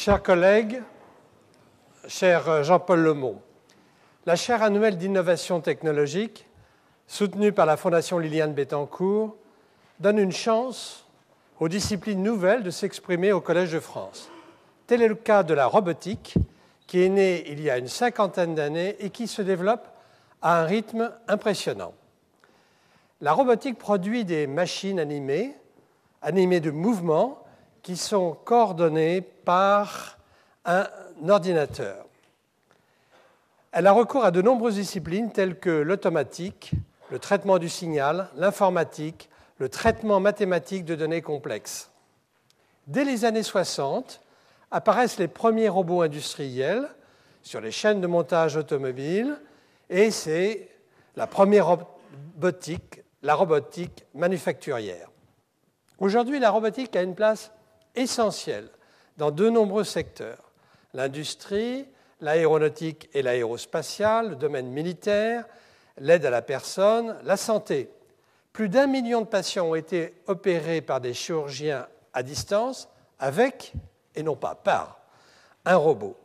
Chers collègues, cher Jean-Paul Lemont, la chaire annuelle d'innovation technologique, soutenue par la Fondation Liliane Bettencourt, donne une chance aux disciplines nouvelles de s'exprimer au Collège de France. Tel est le cas de la robotique, qui est née il y a une cinquantaine d'années et qui se développe à un rythme impressionnant. La robotique produit des machines animées de mouvements, qui sont coordonnées par un ordinateur. Elle a recours à de nombreuses disciplines telles que l'automatique, le traitement du signal, l'informatique, le traitement mathématique de données complexes. Dès les années 60, apparaissent les premiers robots industriels sur les chaînes de montage automobiles et c'est la première robotique, la robotique manufacturière. Aujourd'hui, la robotique a une place essentielle dans de nombreux secteurs. L'industrie, l'aéronautique et l'aérospatiale, le domaine militaire, l'aide à la personne, la santé. Plus d'1 million de patients ont été opérés par des chirurgiens à distance avec, et non pas par, un robot.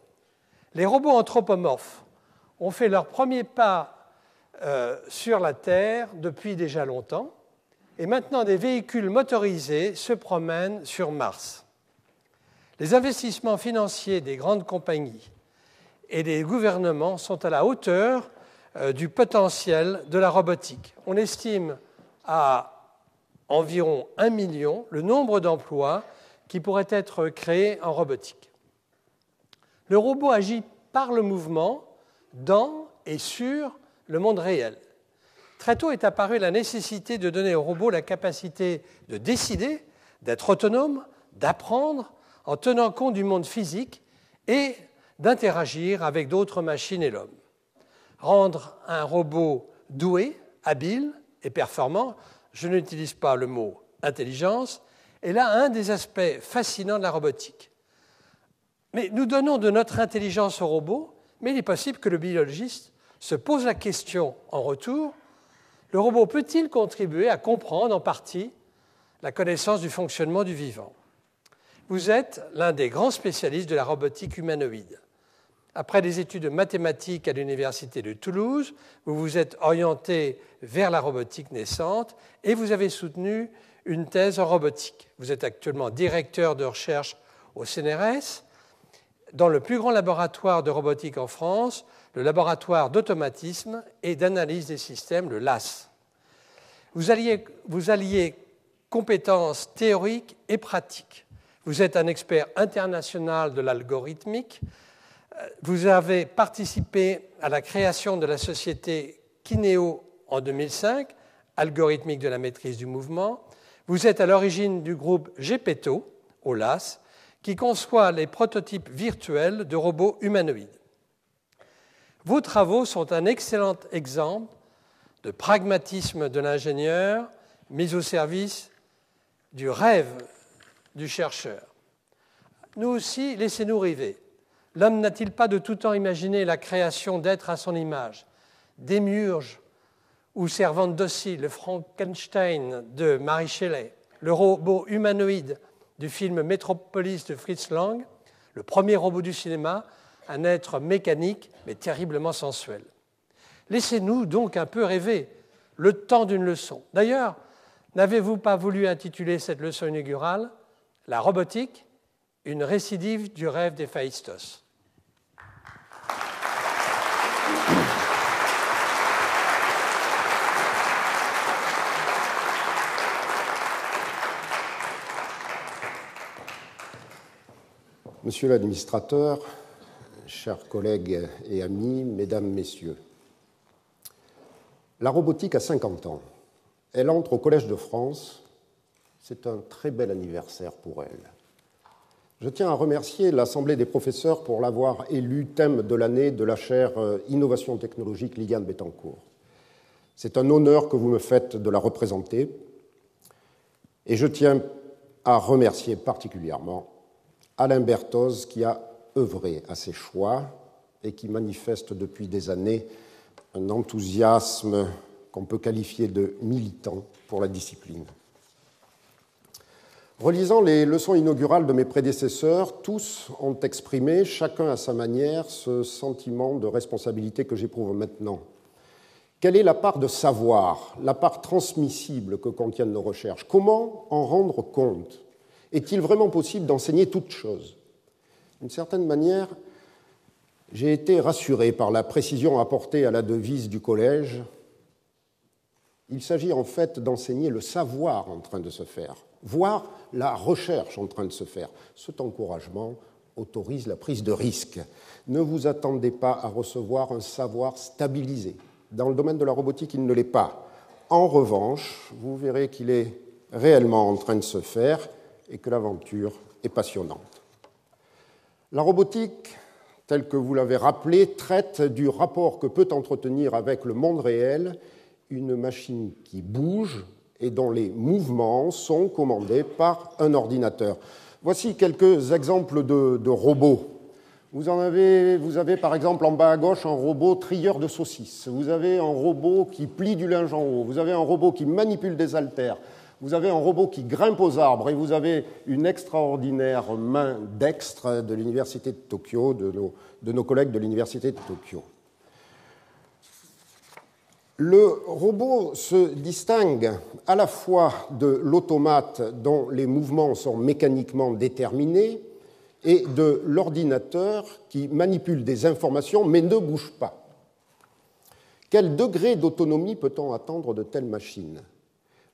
Les robots anthropomorphes ont fait leurs premiers pas sur la Terre depuis déjà longtemps, et maintenant des véhicules motorisés se promènent sur Mars. Les investissements financiers des grandes compagnies et des gouvernements sont à la hauteur du potentiel de la robotique. On estime à environ 1 million le nombre d'emplois qui pourraient être créés en robotique. Le robot agit par le mouvement dans et sur le monde réel. Très tôt est apparue la nécessité de donner au robot la capacité de décider, d'être autonome, d'apprendre en tenant compte du monde physique et d'interagir avec d'autres machines et l'homme. Rendre un robot doué, habile et performant, je n'utilise pas le mot intelligence, est là un des aspects fascinants de la robotique. Mais nous donnons de notre intelligence au robot, mais il est possible que le biologiste se pose la question en retour, le robot peut-il contribuer à comprendre en partie la connaissance du fonctionnement du vivant ? Vous êtes l'un des grands spécialistes de la robotique humanoïde. Après des études mathématiques à l'Université de Toulouse, vous vous êtes orienté vers la robotique naissante et vous avez soutenu une thèse en robotique. Vous êtes actuellement directeur de recherche au CNRS, dans le plus grand laboratoire de robotique en France, le laboratoire d'automatisme et d'analyse des systèmes, le LAS. Vous alliez compétences théoriques et pratiques. Vous êtes un expert international de l'algorithmique. Vous avez participé à la création de la société Kineo en 2005, algorithmique de la maîtrise du mouvement. Vous êtes à l'origine du groupe Gepetto, au LAS, qui conçoit les prototypes virtuels de robots humanoïdes. Vos travaux sont un excellent exemple de pragmatisme de l'ingénieur mis au service du rêve du chercheur. Nous aussi, laissez-nous rêver. L'homme n'a-t-il pas de tout temps imaginé la création d'êtres à son image, démiurges ou servantes dociles, le Frankenstein de Mary Shelley, le robot humanoïde du film Metropolis de Fritz Lang, le premier robot du cinéma, un être mécanique mais terriblement sensuel. Laissez-nous donc un peu rêver, le temps d'une leçon. D'ailleurs, n'avez-vous pas voulu intituler cette leçon inaugurale « La robotique, une récidive du rêve d'Héphaïstos » ? Monsieur l'administrateur, chers collègues et amis, mesdames, messieurs, la robotique a 50 ans. Elle entre au Collège de France. C'est un très bel anniversaire pour elle. Je tiens à remercier l'Assemblée des professeurs pour l'avoir élue thème de l'année de la chaire Innovation technologique Liliane Bettencourt. C'est un honneur que vous me faites de la représenter et je tiens à remercier particulièrement Alain Berthoz qui a œuvré à ces choix et qui manifeste depuis des années un enthousiasme qu'on peut qualifier de militant pour la discipline. Relisant les leçons inaugurales de mes prédécesseurs, tous ont exprimé, chacun à sa manière, ce sentiment de responsabilité que j'éprouve maintenant. Quelle est la part de savoir, la part transmissible que contiennent nos recherches? Comment en rendre compte? Est-il vraiment possible d'enseigner toute chose? D'une certaine manière, j'ai été rassuré par la précision apportée à la devise du collège. Il s'agit en fait d'enseigner le savoir en train de se faire, voire la recherche en train de se faire. Cet encouragement autorise la prise de risque. Ne vous attendez pas à recevoir un savoir stabilisé. Dans le domaine de la robotique, il ne l'est pas. En revanche, vous verrez qu'il est réellement en train de se faire et que l'aventure est passionnante. La robotique, telle que vous l'avez rappelé, traite du rapport que peut entretenir avec le monde réel une machine qui bouge et dont les mouvements sont commandés par un ordinateur. Voici quelques exemples de robots. Vous avez par exemple en bas à gauche un robot trieur de saucisses, vous avez un robot qui plie du linge en haut, vous avez un robot qui manipule des haltères, vous avez un robot qui grimpe aux arbres et vous avez une extraordinaire main dextre de l'Université de Tokyo, de nos collègues de l'Université de Tokyo. Le robot se distingue à la fois de l'automate dont les mouvements sont mécaniquement déterminés et de l'ordinateur qui manipule des informations mais ne bouge pas. Quel degré d'autonomie peut-on attendre de telles machines?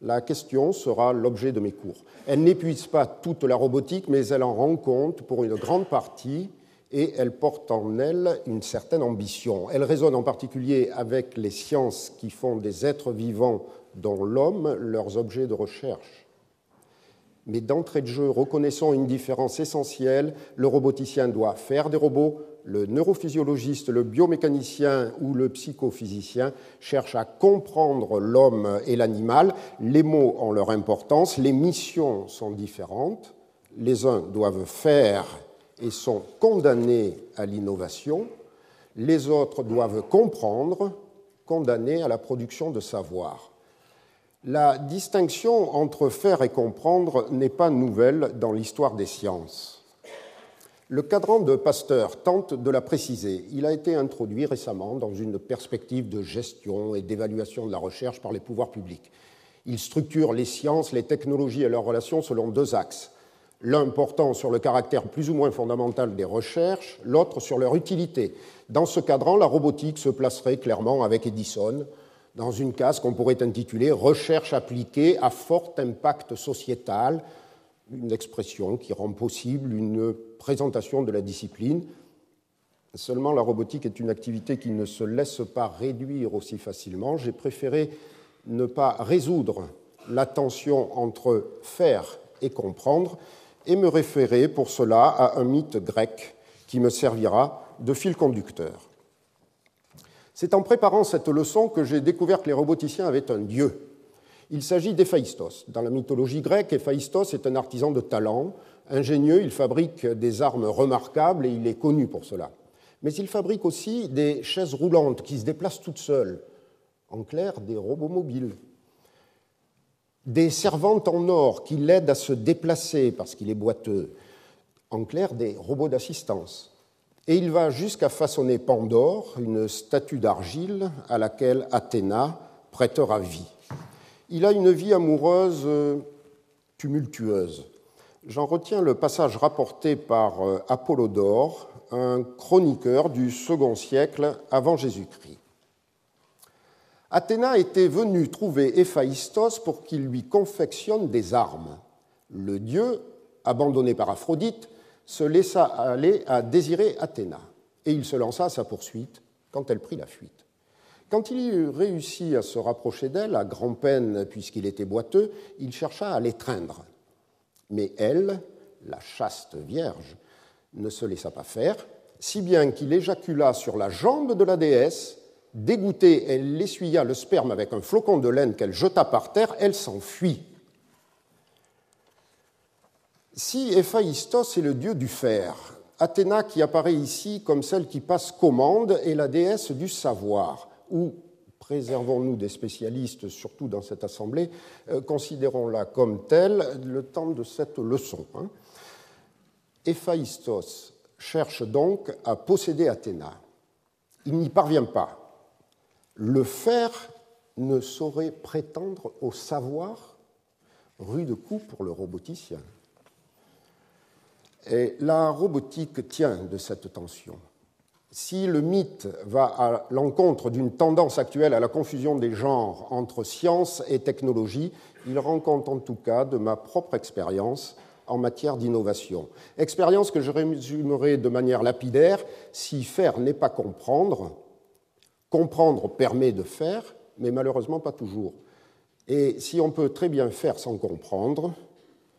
La question sera l'objet de mes cours. Elle n'épuise pas toute la robotique, mais elle en rend compte pour une grande partie et elle porte en elle une certaine ambition. Elle résonne en particulier avec les sciences qui font des êtres vivants, dont l'homme, leurs objets de recherche. Mais d'entrée de jeu, reconnaissons une différence essentielle. Le roboticien doit faire des robots. Le neurophysiologiste, le biomécanicien ou le psychophysicien cherchent à comprendre l'homme et l'animal. Les mots ont leur importance, les missions sont différentes. Les uns doivent faire et sont condamnés à l'innovation. Les autres doivent comprendre, condamnés à la production de savoir. La distinction entre faire et comprendre n'est pas nouvelle dans l'histoire des sciences. Le cadran de Pasteur tente de la préciser. Il a été introduit récemment dans une perspective de gestion et d'évaluation de la recherche par les pouvoirs publics. Il structure les sciences, les technologies et leurs relations selon deux axes. L'un portant sur le caractère plus ou moins fondamental des recherches, l'autre sur leur utilité. Dans ce cadran, la robotique se placerait clairement avec Edison, dans une case qu'on pourrait intituler « Recherche appliquée à fort impact sociétal », une expression qui rend possible une présentation de la discipline. Seulement, la robotique est une activité qui ne se laisse pas réduire aussi facilement. J'ai préféré ne pas résoudre la tension entre faire et comprendre et me référer pour cela à un mythe grec qui me servira de fil conducteur. C'est en préparant cette leçon que j'ai découvert que les roboticiens avaient un dieu. Il s'agit d'Héphaïstos. Dans la mythologie grecque, Héphaïstos est un artisan de talent. Ingénieux, il fabrique des armes remarquables et il est connu pour cela. Mais il fabrique aussi des chaises roulantes qui se déplacent toutes seules. En clair, des robots mobiles. Des servantes en or qui l'aident à se déplacer parce qu'il est boiteux. En clair, des robots d'assistance. Et il va jusqu'à façonner Pandore, une statue d'argile à laquelle Athéna prêtera vie. Il a une vie amoureuse tumultueuse. J'en retiens le passage rapporté par Apollodore, un chroniqueur du II siècle avant Jésus-Christ. Athéna était venue trouver Héphaïstos pour qu'il lui confectionne des armes. Le dieu, abandonné par Aphrodite, se laissa aller à désirer Athéna, et il se lança à sa poursuite quand elle prit la fuite. Quand il eut réussi à se rapprocher d'elle, à grand-peine puisqu'il était boiteux, il chercha à l'étreindre. Mais elle, la chaste vierge, ne se laissa pas faire, si bien qu'il éjacula sur la jambe de la déesse. Dégoûtée, elle essuya le sperme avec un flocon de laine qu'elle jeta par terre, elle s'enfuit. Si Héphaïstos est le dieu du fer, Athéna, qui apparaît ici comme celle qui passe commande, est la déesse du savoir, ou préservons-nous des spécialistes, surtout dans cette assemblée, considérons-la comme telle le temps de cette leçon. Héphaïstos cherche donc à posséder Athéna. Il n'y parvient pas. Le faire ne saurait prétendre au savoir, rude coup pour le roboticien. Et la robotique tient de cette tension. Si le mythe va à l'encontre d'une tendance actuelle à la confusion des genres entre science et technologie, il rend compte en tout cas de ma propre expérience en matière d'innovation. Expérience que je résumerai de manière lapidaire: si faire n'est pas comprendre, comprendre permet de faire, mais malheureusement pas toujours. Et si on peut très bien faire sans comprendre,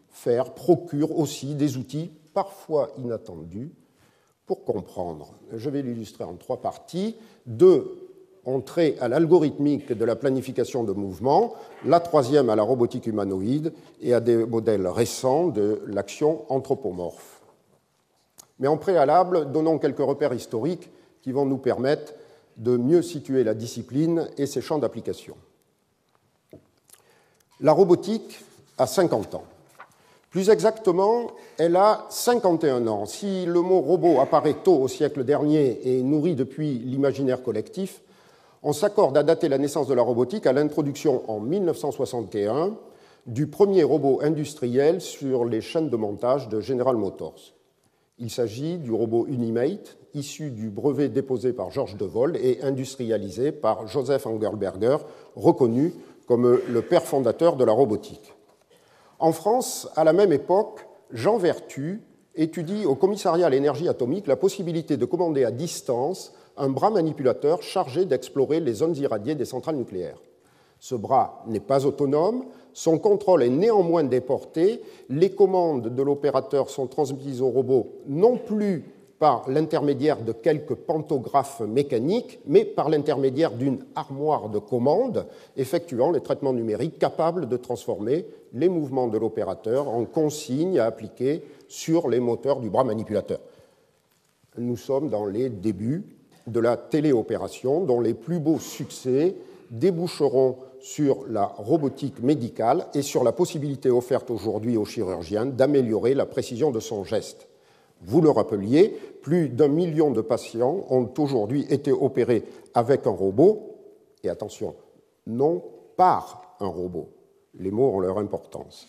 faire procure aussi des outils parfois inattendus pour comprendre. Je vais l'illustrer en 3 parties. 2 ont trait à l'algorithmique de la planification de mouvements, la 3e à la robotique humanoïde et à des modèles récents de l'action anthropomorphe. Mais en préalable, donnons quelques repères historiques qui vont nous permettre de mieux situer la discipline et ses champs d'application. La robotique a 50 ans. Plus exactement, elle a 51 ans. Si le mot robot apparaît tôt au siècle dernier et nourrit depuis l'imaginaire collectif, on s'accorde à dater la naissance de la robotique à l'introduction en 1961 du premier robot industriel sur les chaînes de montage de General Motors. Il s'agit du robot Unimate, issu du brevet déposé par Georges Devol et industrialisé par Joseph Engelberger, reconnu comme le père fondateur de la robotique. En France, à la même époque, Jean Vertu étudie au commissariat à l'énergie atomique la possibilité de commander à distance un bras manipulateur chargé d'explorer les zones irradiées des centrales nucléaires. Ce bras n'est pas autonome, son contrôle est néanmoins déporté, les commandes de l'opérateur sont transmises au robot non plus par l'intermédiaire de quelques pantographes mécaniques, mais par l'intermédiaire d'une armoire de commandes effectuant les traitements numériques capables de transformer les mouvements de l'opérateur en consignes à appliquer sur les moteurs du bras manipulateur. Nous sommes dans les débuts de la téléopération, dont les plus beaux succès déboucheront sur la robotique médicale et sur la possibilité offerte aujourd'hui aux chirurgiens d'améliorer la précision de son geste. Vous le rappeliez, plus d'1 million de patients ont aujourd'hui été opérés avec un robot, et attention, non par un robot. Les mots ont leur importance.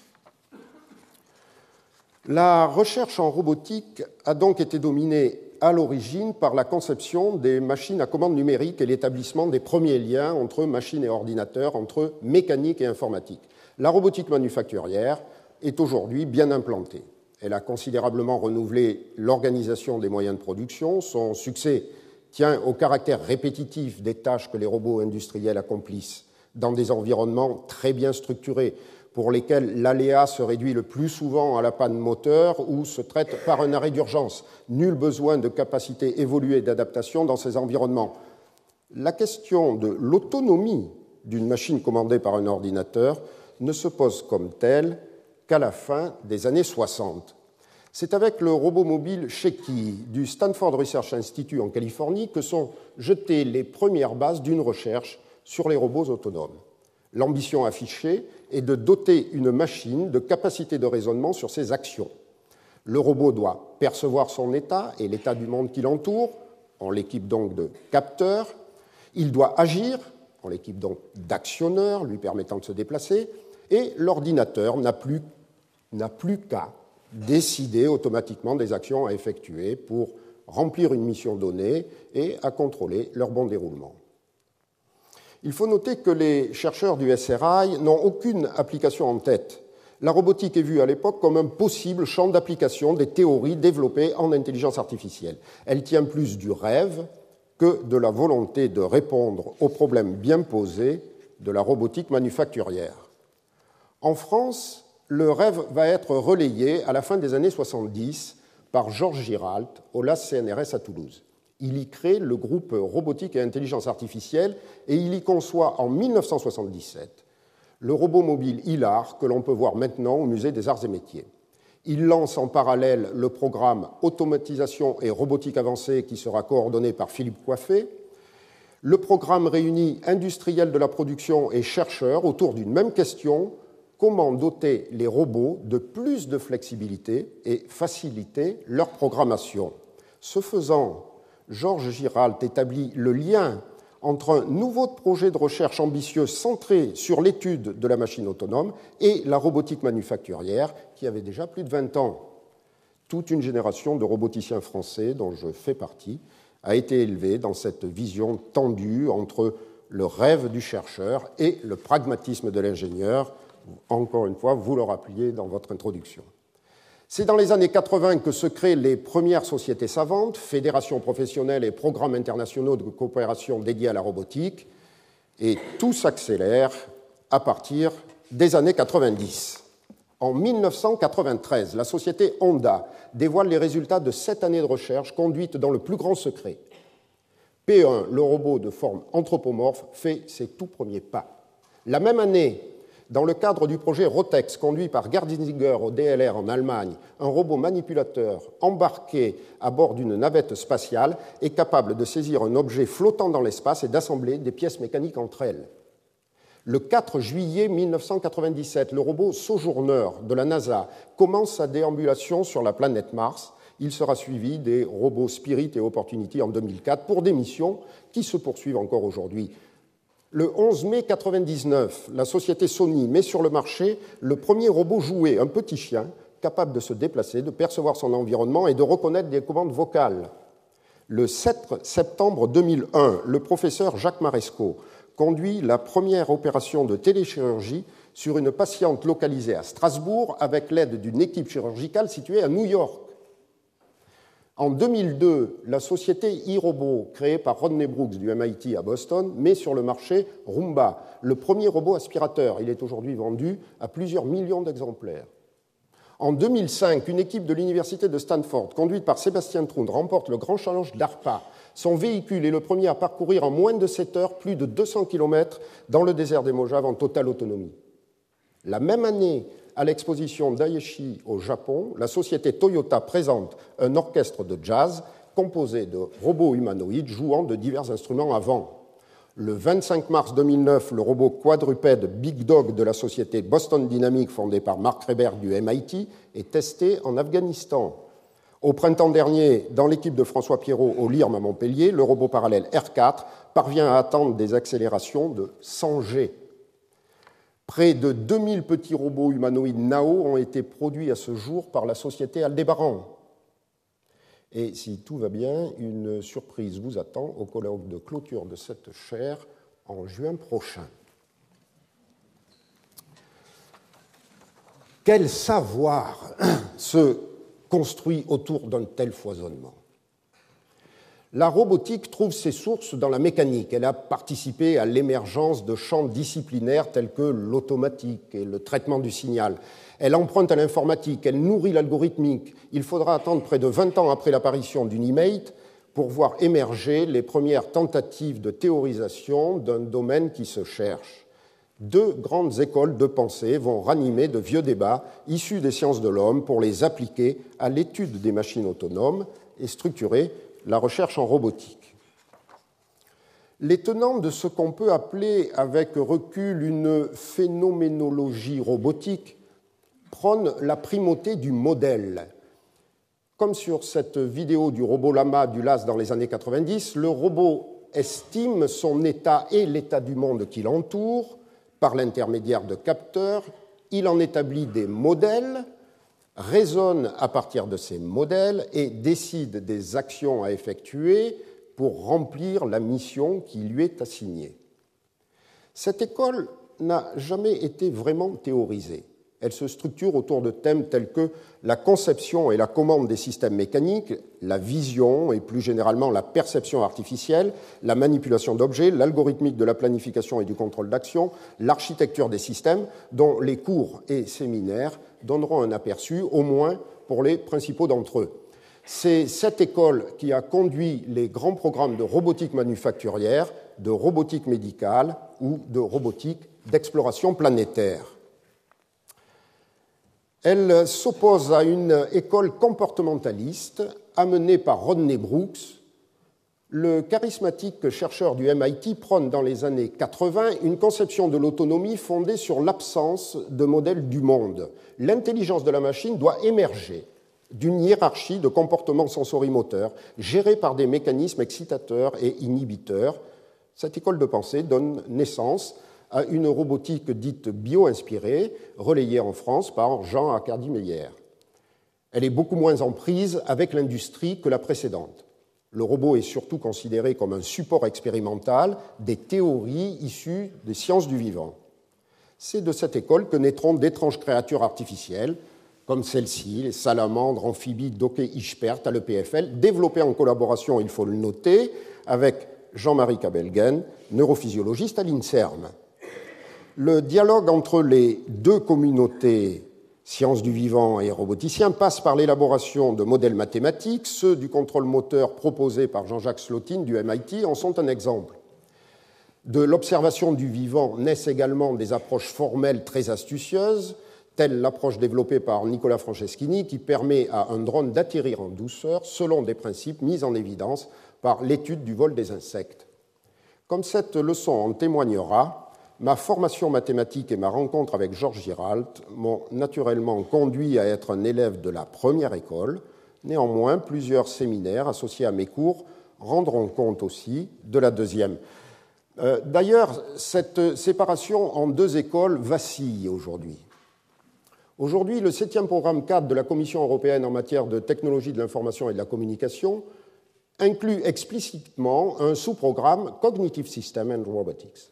La recherche en robotique a donc été dominée à l'origine par la conception des machines à commande numérique et l'établissement des premiers liens entre machines et ordinateurs, entre mécanique et informatique. La robotique manufacturière est aujourd'hui bien implantée. Elle a considérablement renouvelé l'organisation des moyens de production. Son succès tient au caractère répétitif des tâches que les robots industriels accomplissent dans des environnements très bien structurés, pour lesquels l'aléa se réduit le plus souvent à la panne moteur ou se traite par un arrêt d'urgence. Nul besoin de capacité évoluée d'adaptation dans ces environnements. La question de l'autonomie d'une machine commandée par un ordinateur ne se pose comme telle qu'à la fin des années 60. C'est avec le robot mobile Sheki du Stanford Research Institute en Californie que sont jetées les premières bases d'une recherche sur les robots autonomes. L'ambition affichée est de doter une machine de capacités de raisonnement sur ses actions. Le robot doit percevoir son état et l'état du monde qui l'entoure, on l'équipe donc de capteurs. Il doit agir, on l'équipe donc d'actionneurs lui permettant de se déplacer, et l'ordinateur n'a plus qu'à décider automatiquement des actions à effectuer pour remplir une mission donnée et à contrôler leur bon déroulement. Il faut noter que les chercheurs du SRI n'ont aucune application en tête. La robotique est vue à l'époque comme un possible champ d'application des théories développées en intelligence artificielle. Elle tient plus du rêve que de la volonté de répondre aux problèmes bien posés de la robotique manufacturière. En France, le rêve va être relayé à la fin des années 70 par Georges Giralt au LAS CNRS à Toulouse. Il y crée le groupe Robotique et Intelligence Artificielle et il y conçoit en 1977 le robot mobile Hilar que l'on peut voir maintenant au Musée des Arts et Métiers. Il lance en parallèle le programme Automatisation et Robotique Avancée qui sera coordonné par Philippe Coiffé. Le programme réunit industriels de la production et chercheurs autour d'une même question: comment doter les robots de plus de flexibilité et faciliter leur programmation. Ce faisant, Georges Giralt établit le lien entre un nouveau projet de recherche ambitieux centré sur l'étude de la machine autonome et la robotique manufacturière qui avait déjà plus de 20 ans. Toute une génération de roboticiens français, dont je fais partie, a été élevée dans cette vision tendue entre le rêve du chercheur et le pragmatisme de l'ingénieur. Encore une fois, vous le rappeliez dans votre introduction. C'est dans les années 80 que se créent les premières sociétés savantes, fédérations professionnelles et programmes internationaux de coopération dédiés à la robotique, et tout s'accélère à partir des années 90. En 1993, la société Honda dévoile les résultats de 7 années de recherche conduites dans le plus grand secret. P1, le robot de forme anthropomorphe, fait ses tout premiers pas. La même année, dans le cadre du projet Rotex, conduit par Gerdinger au DLR en Allemagne, un robot manipulateur embarqué à bord d'une navette spatiale est capable de saisir un objet flottant dans l'espace et d'assembler des pièces mécaniques entre elles. Le 4 juillet 1997, le robot Sojourner de la NASA commence sa déambulation sur la planète Mars. Il sera suivi des robots Spirit et Opportunity en 2004 pour des missions qui se poursuivent encore aujourd'hui. Le 11 mai 1999, la société Sony met sur le marché le premier robot jouet, un petit chien capable de se déplacer, de percevoir son environnement et de reconnaître des commandes vocales. Le 7 septembre 2001, le professeur Jacques Marescot conduit la première opération de téléchirurgie sur une patiente localisée à Strasbourg avec l'aide d'une équipe chirurgicale située à New York. En 2002, la société iRobot, créée par Rodney Brooks du MIT à Boston, met sur le marché Roomba, le premier robot aspirateur. Il est aujourd'hui vendu à plusieurs millions d'exemplaires. En 2005, une équipe de l'université de Stanford, conduite par Sébastien Trund, remporte le grand challenge d'ARPA. Son véhicule est le premier à parcourir en moins de 7 heures plus de 200 km dans le désert des Mojave en totale autonomie. La même année, à l'exposition d'Aichi au Japon, la société Toyota présente un orchestre de jazz composé de robots humanoïdes jouant de divers instruments à vent. Le 25 mars 2009, le robot quadrupède Big Dog de la société Boston Dynamics, fondée par Mark Reber du MIT, est testé en Afghanistan. Au printemps dernier, dans l'équipe de François Pierrot au LIRM à Montpellier, le robot parallèle R4 parvient à atteindre des accélérations de 100 G. Près de 2000 petits robots humanoïdes NAO ont été produits à ce jour par la société Aldébaran. Et si tout va bien, une surprise vous attend au colloque de clôture de cette chaire en juin prochain. Quel savoir se construit autour d'un tel foisonnement? La robotique trouve ses sources dans la mécanique. Elle a participé à l'émergence de champs disciplinaires tels que l'automatique et le traitement du signal. Elle emprunte à l'informatique, elle nourrit l'algorithmique. Il faudra attendre près de 20 ans après l'apparition d'Unimate pour voir émerger les premières tentatives de théorisation d'un domaine qui se cherche. 2 grandes écoles de pensée vont ranimer de vieux débats issus des sciences de l'homme pour les appliquer à l'étude des machines autonomes et structurer la recherche en robotique. Les tenants de ce qu'on peut appeler avec recul une phénoménologie robotique prônent la primauté du modèle. Comme sur cette vidéo du robot Lama du LAS dans les années 90, le robot estime son état et l'état du monde qui l'entoure par l'intermédiaire de capteurs, il en établit des modèles, raisonne à partir de ces modèles et décide des actions à effectuer pour remplir la mission qui lui est assignée. Cette école n'a jamais été vraiment théorisée. Elle se structure autour de thèmes tels que la conception et la commande des systèmes mécaniques, la vision et plus généralement la perception artificielle, la manipulation d'objets, l'algorithmique de la planification et du contrôle d'action, l'architecture des systèmes, dont les cours et séminaires donneront un aperçu, au moins pour les principaux d'entre eux. C'est cette école qui a conduit les grands programmes de robotique manufacturière, de robotique médicale ou de robotique d'exploration planétaire. Elle s'oppose à une école comportementaliste amenée par Rodney Brooks, le charismatique chercheur du MIT prône dans les années 80 une conception de l'autonomie fondée sur l'absence de modèle du monde. L'intelligence de la machine doit émerger d'une hiérarchie de comportements sensorimoteurs gérés par des mécanismes excitateurs et inhibiteurs. Cette école de pensée donne naissance à une robotique dite bio-inspirée, relayée en France par Jean Accardi-Meyer. Elle est beaucoup moins en prise avec l'industrie que la précédente. Le robot est surtout considéré comme un support expérimental des théories issues des sciences du vivant. C'est de cette école que naîtront d'étranges créatures artificielles, comme celle-ci, les salamandres amphibies Docke-Ichpert à l'EPFL, développées en collaboration, il faut le noter, avec Jean-Marie Kabelgen, neurophysiologiste à l'INSERM. Le dialogue entre les deux communautés, sciences du vivant et roboticiens, passe par l'élaboration de modèles mathématiques. Ceux du contrôle moteur proposés par Jean-Jacques Slotine du MIT en sont un exemple. De l'observation du vivant naissent également des approches formelles très astucieuses, telle l'approche développée par Nicolas Franceschini qui permet à un drone d'atterrir en douceur selon des principes mis en évidence par l'étude du vol des insectes. Comme cette leçon en témoignera, ma formation mathématique et ma rencontre avec Georges Giralt m'ont naturellement conduit à être un élève de la première école. Néanmoins, plusieurs séminaires associés à mes cours rendront compte aussi de la deuxième. D'ailleurs, cette séparation en deux écoles vacille aujourd'hui. Aujourd'hui, le 7e programme cadre de la Commission européenne en matière de technologie de l'information et de la communication inclut explicitement un sous-programme Cognitive Systems and Robotics.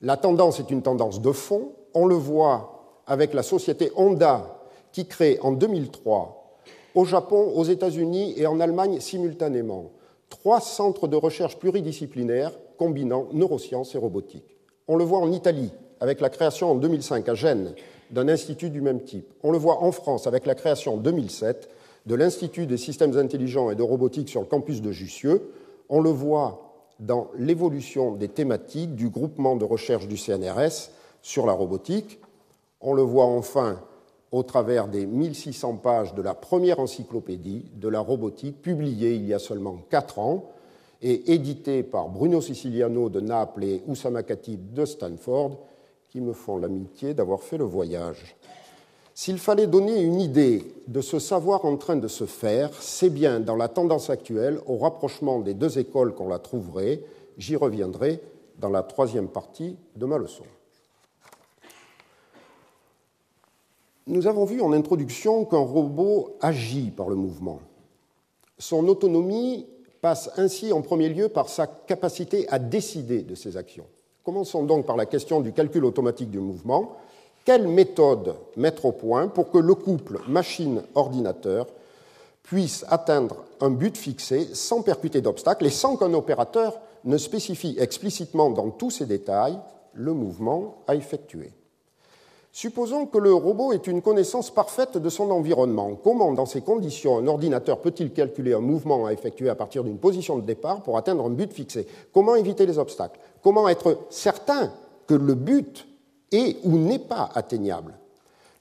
La tendance est une tendance de fond. On le voit avec la société Honda qui crée en 2003 au Japon, aux États-Unis et en Allemagne simultanément 3 centres de recherche pluridisciplinaires combinant neurosciences et robotique. On le voit en Italie avec la création en 2005 à Gênes d'un institut du même type. On le voit en France avec la création en 2007 de l'Institut des systèmes intelligents et de robotique sur le campus de Jussieu. On le voit dans l'évolution des thématiques du groupement de recherche du CNRS sur la robotique. On le voit enfin au travers des 1600 pages de la première encyclopédie de la robotique, publiée il y a seulement 4 ans et éditée par Bruno Siciliano de Naples et Oussama Khatib de Stanford, qui me font l'amitié d'avoir fait le voyage. S'il fallait donner une idée de ce savoir en train de se faire, c'est bien dans la tendance actuelle au rapprochement des deux écoles qu'on la trouverait. J'y reviendrai dans la 3e partie de ma leçon. Nous avons vu en introduction qu'un robot agit par le mouvement. Son autonomie passe ainsi en premier lieu par sa capacité à décider de ses actions. Commençons donc par la question du calcul automatique du mouvement. Quelle méthode mettre au point pour que le couple machine-ordinateur puisse atteindre un but fixé sans percuter d'obstacles et sans qu'un opérateur ne spécifie explicitement dans tous ses détails le mouvement à effectuer? Supposons que le robot ait une connaissance parfaite de son environnement. Comment, dans ces conditions, un ordinateur peut-il calculer un mouvement à effectuer à partir d'une position de départ pour atteindre un but fixé? Comment éviter les obstacles? Comment être certain que le but est ou n'est pas atteignable?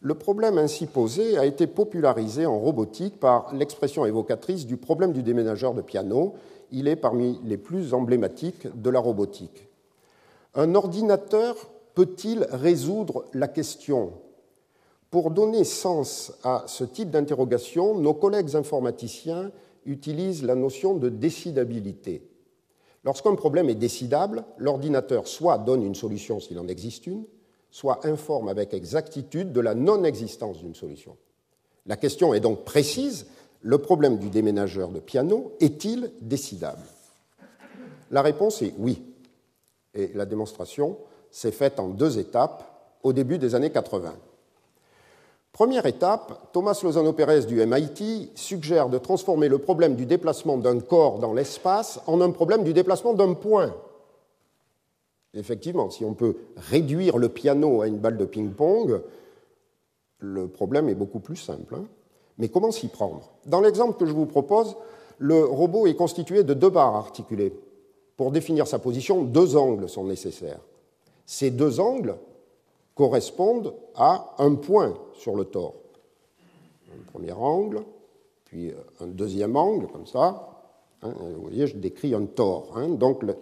Le problème ainsi posé a été popularisé en robotique par l'expression évocatrice du problème du déménageur de piano. Il est parmi les plus emblématiques de la robotique. Un ordinateur peut-il résoudre la question? Pour donner sens à ce type d'interrogation, nos collègues informaticiens utilisent la notion de décidabilité. Lorsqu'un problème est décidable, l'ordinateur soit donne une solution s'il en existe une, soit informe avec exactitude de la non-existence d'une solution. La question est donc précise, le problème du déménageur de piano est-il décidable? La réponse est oui, et la démonstration s'est faite en 2 étapes au début des années 80. Première étape, Thomas Lozano-Pérez du MIT suggère de transformer le problème du déplacement d'un corps dans l'espace en un problème du déplacement d'un point. Effectivement, si on peut réduire le piano à une balle de ping-pong, le problème est beaucoup plus simple. Mais comment s'y prendre? Dans l'exemple que je vous propose, le robot est constitué de 2 barres articulées. Pour définir sa position, 2 angles sont nécessaires. Ces 2 angles correspondent à un point sur le tore. Un premier angle, puis un deuxième angle, comme ça, Vous voyez, je décris un tore. Donc, la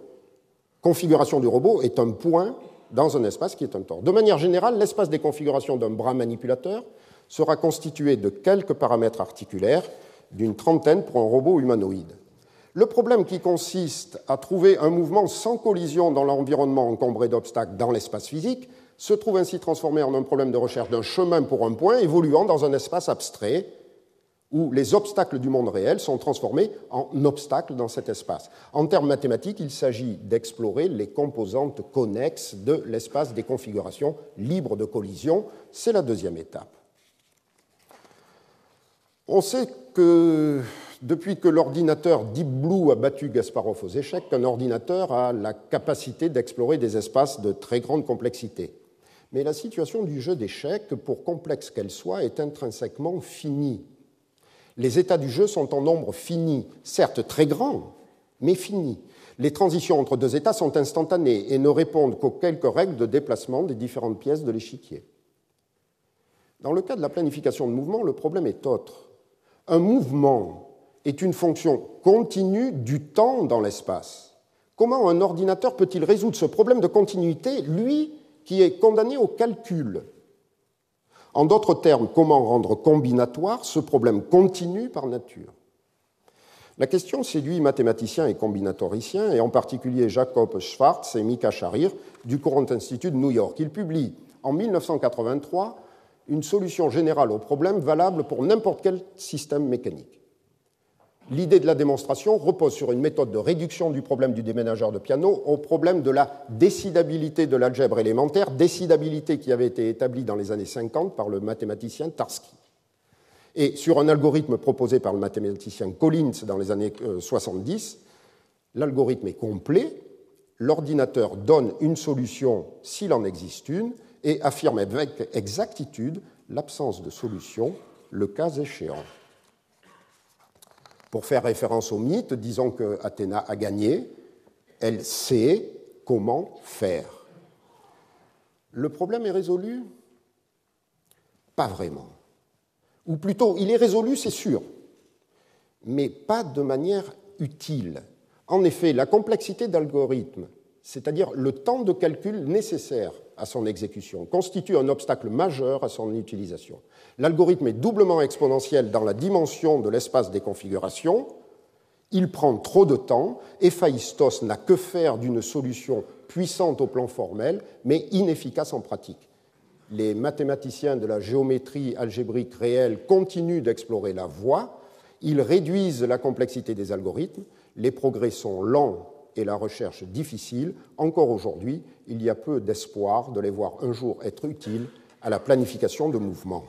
configuration du robot est un point dans un espace qui est un tore. De manière générale, l'espace des configurations d'un bras manipulateur sera constitué de quelques paramètres articulaires, d'une trentaine pour un robot humanoïde. Le problème qui consiste à trouver un mouvement sans collision dans l'environnement encombré d'obstacles dans l'espace physique se trouve ainsi transformé en un problème de recherche d'un chemin pour un point évoluant dans un espace abstrait où les obstacles du monde réel sont transformés en obstacles dans cet espace. En termes mathématiques, il s'agit d'explorer les composantes connexes de l'espace des configurations libres de collision. C'est la deuxième étape. On sait que depuis que l'ordinateur Deep Blue a battu Kasparov aux échecs, qu'un ordinateur a la capacité d'explorer des espaces de très grande complexité. Mais la situation du jeu d'échecs, pour complexe qu'elle soit, est intrinsèquement finie. Les états du jeu sont en nombre fini, certes très grand, mais fini. Les transitions entre deux états sont instantanées et ne répondent qu'aux quelques règles de déplacement des différentes pièces de l'échiquier. Dans le cas de la planification de mouvement, le problème est autre. Un mouvement est une fonction continue du temps dans l'espace. Comment un ordinateur peut-il résoudre ce problème de continuité, lui qui est condamné au calcul? En d'autres termes, comment rendre combinatoire ce problème continu par nature? La question séduit mathématiciens et combinatoriciens, et en particulier Jacob Schwartz et Micah Sharir du Courant Institute de New York. Ils publient en 1983 une solution générale au problème valable pour n'importe quel système mécanique. L'idée de la démonstration repose sur une méthode de réduction du problème du déménageur de piano au problème de la décidabilité de l'algèbre élémentaire, décidabilité qui avait été établie dans les années 50 par le mathématicien Tarski. Et sur un algorithme proposé par le mathématicien Collins dans les années 70, l'algorithme est complet, l'ordinateur donne une solution s'il en existe une et affirme avec exactitude l'absence de solution, le cas échéant. Pour faire référence au mythe, disons qu'Athéna a gagné, elle sait comment faire. Le problème est résolu? Pas vraiment. Ou plutôt, il est résolu, c'est sûr, mais pas de manière utile. En effet, la complexité d'algorithme, c'est-à-dire le temps de calcul nécessaire à son exécution, constitue un obstacle majeur à son utilisation. L'algorithme est doublement exponentiel dans la dimension de l'espace des configurations, il prend trop de temps, Héphaïstos n'a que faire d'une solution puissante au plan formel, mais inefficace en pratique. Les mathématiciens de la géométrie algébrique réelle continuent d'explorer la voie, ils réduisent la complexité des algorithmes, les progrès sont lents et la recherche difficile. Encore aujourd'hui, il y a peu d'espoir de les voir un jour être utiles à la planification de mouvements.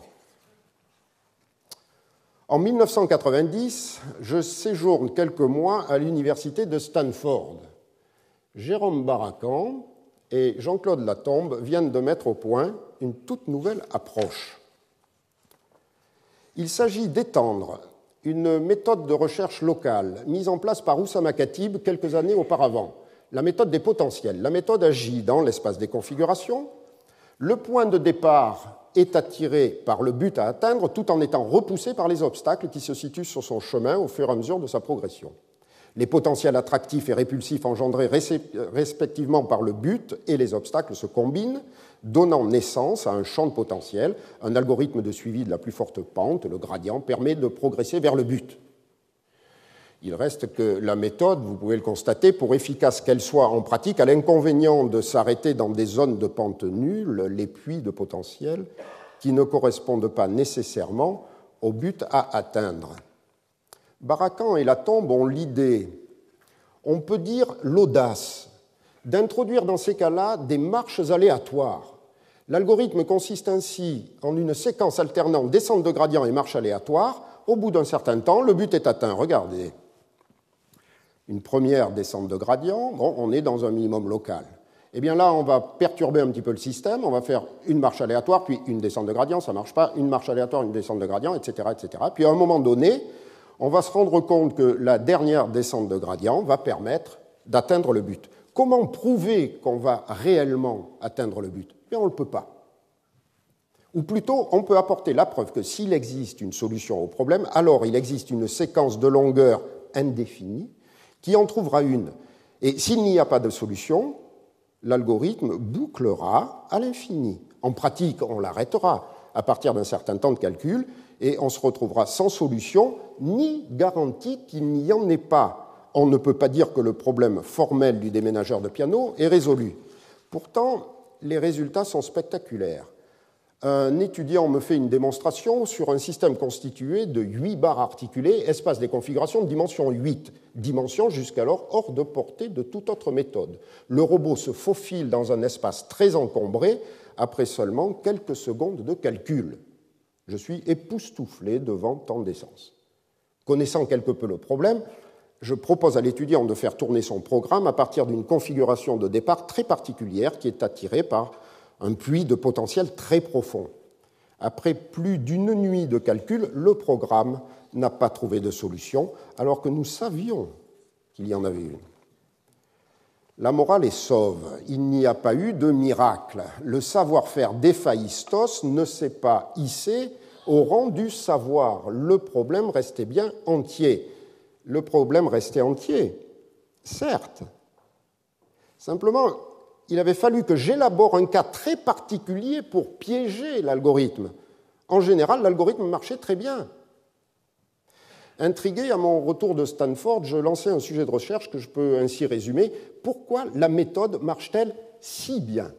En 1990, je séjourne quelques mois à l'université de Stanford. Jérôme Barakan et Jean-Claude Latombe viennent de mettre au point une toute nouvelle approche. Il s'agit d'étendre une méthode de recherche locale mise en place par Oussama Khatib quelques années auparavant, la méthode des potentiels. La méthode agit dans l'espace des configurations. Le point de départ est attiré par le but à atteindre tout en étant repoussé par les obstacles qui se situent sur son chemin au fur et à mesure de sa progression. Les potentiels attractifs et répulsifs engendrés respectivement par le but et les obstacles se combinent, donnant naissance à un champ de potentiel. Un algorithme de suivi de la plus forte pente, le gradient, permet de progresser vers le but. Il reste que la méthode, vous pouvez le constater, pour efficace qu'elle soit en pratique, a l'inconvénient de s'arrêter dans des zones de pente nulle, les puits de potentiel, qui ne correspondent pas nécessairement au but à atteindre. Barakan et Latombe ont l'idée, on peut dire l'audace, d'introduire dans ces cas-là des marches aléatoires. L'algorithme consiste ainsi en une séquence alternant descente de gradient et marche aléatoire. Au bout d'un certain temps, le but est atteint. Regardez, une première descente de gradient, bon, on est dans un minimum local. Eh bien là, on va perturber un petit peu le système, on va faire une marche aléatoire, puis une descente de gradient, ça ne marche pas, une marche aléatoire, une descente de gradient, etc., etc. Puis à un moment donné, on va se rendre compte que la dernière descente de gradient va permettre d'atteindre le but. Comment prouver qu'on va réellement atteindre le but? Eh bien, on ne le peut pas. Ou plutôt, on peut apporter la preuve que s'il existe une solution au problème, alors il existe une séquence de longueur indéfinie qui en trouvera une. Et s'il n'y a pas de solution, l'algorithme bouclera à l'infini. En pratique, on l'arrêtera à partir d'un certain temps de calcul et on se retrouvera sans solution ni garantie qu'il n'y en ait pas. On ne peut pas dire que le problème formel du déménageur de piano est résolu. Pourtant, les résultats sont spectaculaires. Un étudiant me fait une démonstration sur un système constitué de 8 barres articulées, espace des configurations de dimension 8, dimension jusqu'alors hors de portée de toute autre méthode. Le robot se faufile dans un espace très encombré après seulement quelques secondes de calcul. Je suis époustouflé devant tant d'essence. Connaissant quelque peu le problème, je propose à l'étudiant de faire tourner son programme à partir d'une configuration de départ très particulière qui est attirée par un puits de potentiel très profond. Après plus d'une nuit de calcul, le programme n'a pas trouvé de solution, alors que nous savions qu'il y en avait une. La morale est sauve. Il n'y a pas eu de miracle. Le savoir-faire d'Héphaïstos ne s'est pas hissé au rang du savoir. Le problème restait bien entier. Le problème restait entier, certes. Simplement, il avait fallu que j'élabore un cas très particulier pour piéger l'algorithme. En général, l'algorithme marchait très bien. Intrigué à mon retour de Stanford, je lançais un sujet de recherche que je peux ainsi résumer. Pourquoi la méthode marche-t-elle si bien ?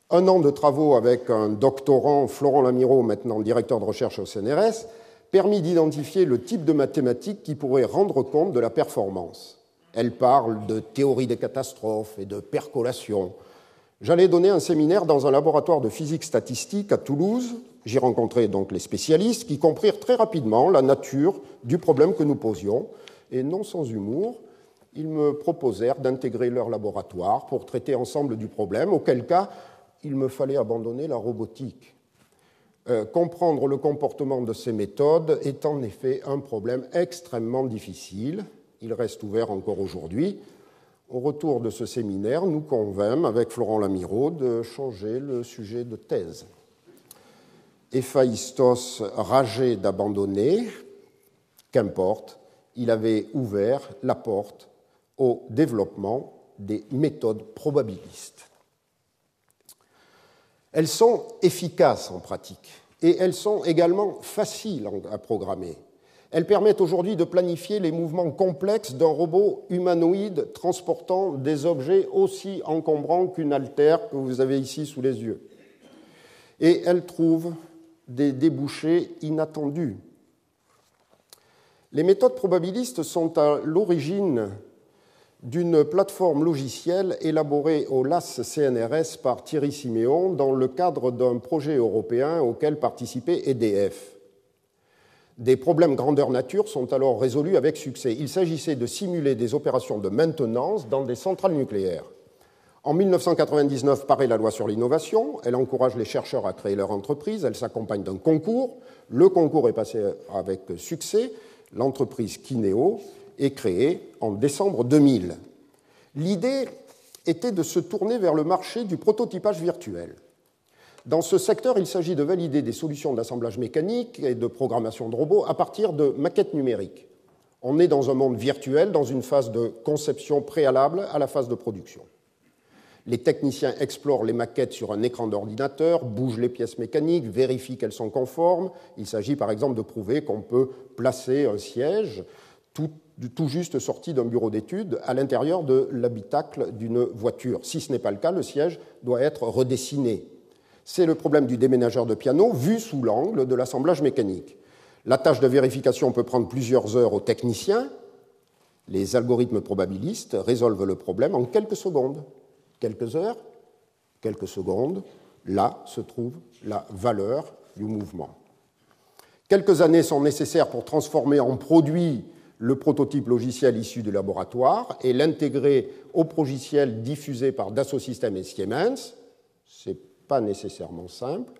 Un an de travaux avec un doctorant, Florent Lamiraud, maintenant directeur de recherche au CNRS, permit d'identifier le type de mathématiques qui pourrait rendre compte de la performance. Elle parle de théorie des catastrophes et de percolation. J'allais donner un séminaire dans un laboratoire de physique statistique à Toulouse. J'y rencontrai donc les spécialistes qui comprirent très rapidement la nature du problème que nous posions. Et non sans humour, ils me proposèrent d'intégrer leur laboratoire pour traiter ensemble du problème, auquel cas il me fallait abandonner la robotique. Comprendre le comportement de ces méthodes est en effet un problème extrêmement difficile. Il reste ouvert encore aujourd'hui. Au retour de ce séminaire, nous convînmes avec Florent Lamiraud de changer le sujet de thèse. Héphaïstos rageait d'abandonner, qu'importe, il avait ouvert la porte au développement des méthodes probabilistes. Elles sont efficaces en pratique et elles sont également faciles à programmer. Elles permettent aujourd'hui de planifier les mouvements complexes d'un robot humanoïde transportant des objets aussi encombrants qu'une haltère que vous avez ici sous les yeux. Et elles trouvent des débouchés inattendus. Les méthodes probabilistes sont à l'origine d'une plateforme logicielle élaborée au LAS CNRS par Thierry Siméon dans le cadre d'un projet européen auquel participait EDF. Des problèmes grandeur nature sont alors résolus avec succès. Il s'agissait de simuler des opérations de maintenance dans des centrales nucléaires. En 1999 paraît la loi sur l'innovation. Elle encourage les chercheurs à créer leur entreprise. Elle s'accompagne d'un concours. Le concours est passé avec succès. L'entreprise Kineo est créée en décembre 2000. L'idée était de se tourner vers le marché du prototypage virtuel. Dans ce secteur, il s'agit de valider des solutions d'assemblage mécanique et de programmation de robots à partir de maquettes numériques. On est dans un monde virtuel, dans une phase de conception préalable à la phase de production. Les techniciens explorent les maquettes sur un écran d'ordinateur, bougent les pièces mécaniques, vérifient qu'elles sont conformes. Il s'agit par exemple de prouver qu'on peut placer un siège tout juste sorti d'un bureau d'études à l'intérieur de l'habitacle d'une voiture. Si ce n'est pas le cas, le siège doit être redessiné. C'est le problème du déménageur de piano vu sous l'angle de l'assemblage mécanique. La tâche de vérification peut prendre plusieurs heures aux techniciens. Les algorithmes probabilistes résolvent le problème en quelques secondes. Quelques heures, quelques secondes, là se trouve la valeur du mouvement. Quelques années sont nécessaires pour transformer en produit le prototype logiciel issu du laboratoire et l'intégrer au progiciel diffusé par Dassault Systèmes et Siemens. Ce n'est pas nécessairement simple.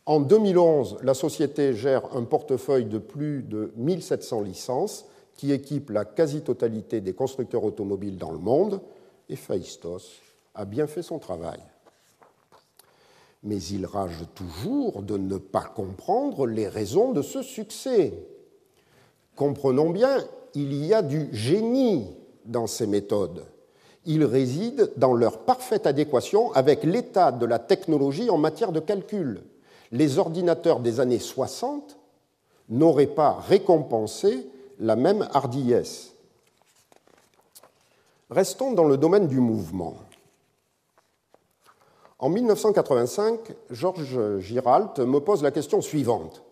En 2011, la société gère un portefeuille de plus de 1700 licences qui équipe la quasi-totalité des constructeurs automobiles dans le monde. Héphaïstos a bien fait son travail. Mais il rage toujours de ne pas comprendre les raisons de ce succès. Comprenons bien, il y a du génie dans ces méthodes. Il réside dans leur parfaite adéquation avec l'état de la technologie en matière de calcul. Les ordinateurs des années 60 n'auraient pas récompensé la même hardiesse. Restons dans le domaine du mouvement. En 1985, Georges Giralt me pose la question suivante.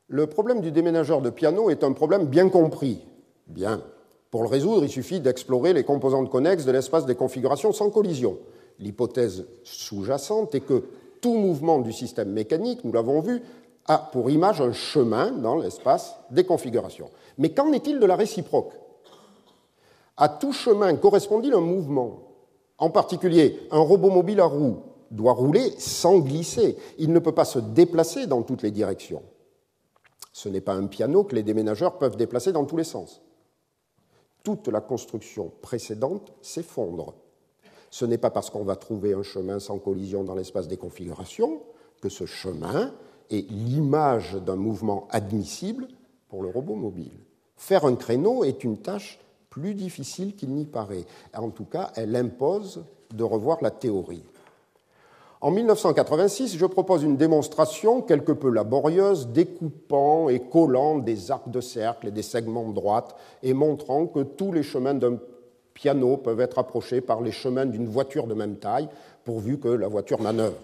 Le problème du déménageur de piano est un problème bien compris. Bien. Pour le résoudre, il suffit d'explorer les composantes connexes de l'espace des configurations sans collision. L'hypothèse sous-jacente est que tout mouvement du système mécanique, nous l'avons vu, a pour image un chemin dans l'espace des configurations. Mais qu'en est-il de la réciproque? À tout chemin correspond-il un mouvement? En particulier, un robot mobile à roues doit rouler sans glisser. Il ne peut pas se déplacer dans toutes les directions. Ce n'est pas un piano que les déménageurs peuvent déplacer dans tous les sens. Toute la construction précédente s'effondre. Ce n'est pas parce qu'on va trouver un chemin sans collision dans l'espace des configurations que ce chemin est l'image d'un mouvement admissible pour le robot mobile. Faire un créneau est une tâche plus difficile qu'il n'y paraît. En tout cas, elle impose de revoir la théorie. En 1986, je propose une démonstration quelque peu laborieuse, découpant et collant des arcs de cercle et des segments de droite et montrant que tous les chemins d'un piano peuvent être approchés par les chemins d'une voiture de même taille, pourvu que la voiture manœuvre.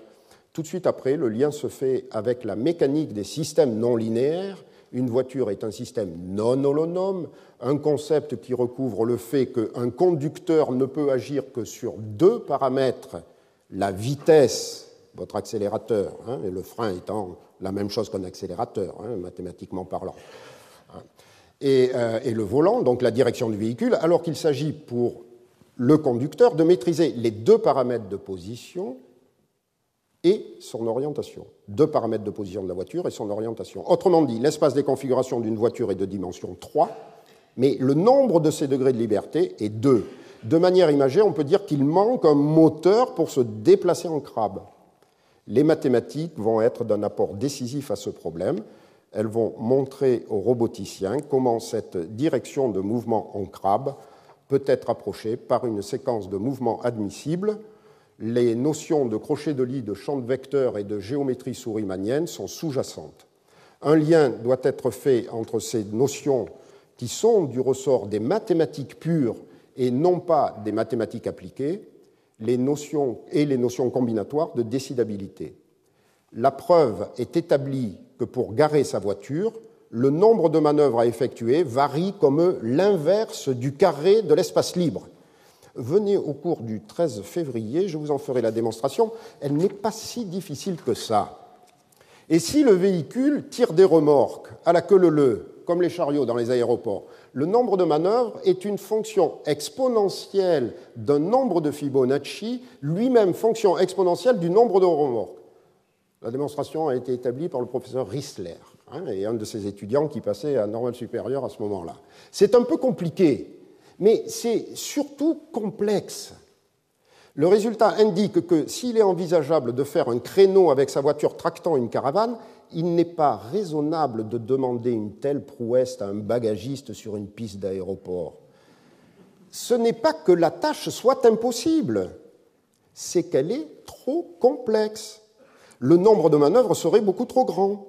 Tout de suite après, le lien se fait avec la mécanique des systèmes non linéaires. Une voiture est un système non holonome, un concept qui recouvre le fait qu'un conducteur ne peut agir que sur deux paramètres, la vitesse, votre accélérateur, et le frein étant la même chose qu'un accélérateur, mathématiquement parlant, et le volant, donc la direction du véhicule, alors qu'il s'agit pour le conducteur de maîtriser les deux paramètres de position et son orientation. Deux paramètres de position de la voiture et son orientation. Autrement dit, l'espace des configurations d'une voiture est de dimension 3, mais le nombre de ses degrés de liberté est 2. De manière imagée, on peut dire qu'il manque un moteur pour se déplacer en crabe. Les mathématiques vont être d'un apport décisif à ce problème. Elles vont montrer aux roboticiens comment cette direction de mouvement en crabe peut être approchée par une séquence de mouvements admissibles. Les notions de crochet de lit, de champ de vecteurs et de géométrie sourimanienne sont sous-jacentes. Un lien doit être fait entre ces notions qui sont du ressort des mathématiques pures et non pas des mathématiques appliquées, les notions combinatoires de décidabilité. La preuve est établie que pour garer sa voiture, le nombre de manœuvres à effectuer varie comme l'inverse du carré de l'espace libre. Venez au cours du 13 février, je vous en ferai la démonstration. Elle n'est pas si difficile que ça. Et si le véhicule tire des remorques à la queue leu-leu, comme les chariots dans les aéroports, le nombre de manœuvres est une fonction exponentielle d'un nombre de Fibonacci, lui-même fonction exponentielle du nombre de remorques. La démonstration a été établie par le professeur Rissler, et un de ses étudiants qui passait à Normale Supérieure à ce moment-là. C'est un peu compliqué, mais c'est surtout complexe. Le résultat indique que s'il est envisageable de faire un créneau avec sa voiture tractant une caravane, il n'est pas raisonnable de demander une telle prouesse à un bagagiste sur une piste d'aéroport. Ce n'est pas que la tâche soit impossible, c'est qu'elle est trop complexe. Le nombre de manœuvres serait beaucoup trop grand.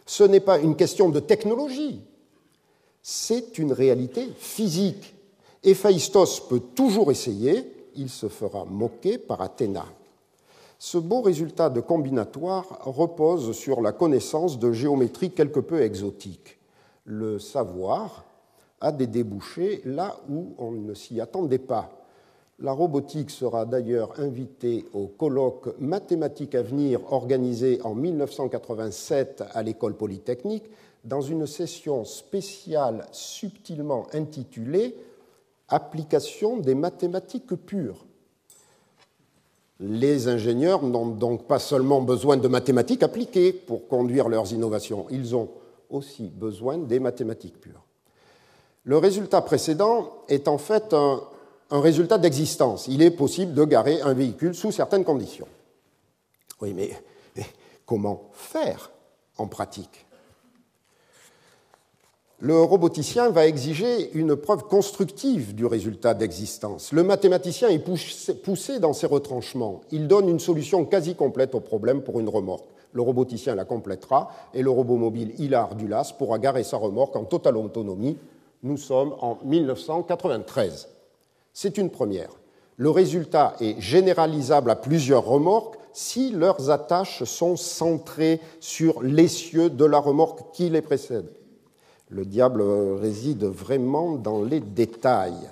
Ce n'est pas une question de technologie, c'est une réalité physique. Héphaïstos peut toujours essayer, il se fera moquer par Athéna. Ce beau résultat de combinatoire repose sur la connaissance de géométrie quelque peu exotique. Le savoir a des débouchés là où on ne s'y attendait pas. La robotique sera d'ailleurs invitée au colloque Mathématiques à venir organisé en 1987 à l'École polytechnique dans une session spéciale subtilement intitulée « Application des mathématiques pures ». Les ingénieurs n'ont donc pas seulement besoin de mathématiques appliquées pour conduire leurs innovations, ils ont aussi besoin des mathématiques pures. Le résultat précédent est en fait un résultat d'existence. Il est possible de garer un véhicule sous certaines conditions. Oui, mais comment faire en pratique? le roboticien va exiger une preuve constructive du résultat d'existence. Le mathématicien est poussé dans ses retranchements. Il donne une solution quasi complète au problème pour une remorque. Le roboticien la complétera et le robot mobile Hilard Dulas pourra garer sa remorque en totale autonomie. Nous sommes en 1993. C'est une première. Le résultat est généralisable à plusieurs remorques si leurs attaches sont centrées sur l'essieu de la remorque qui les précède. Le diable réside vraiment dans les détails.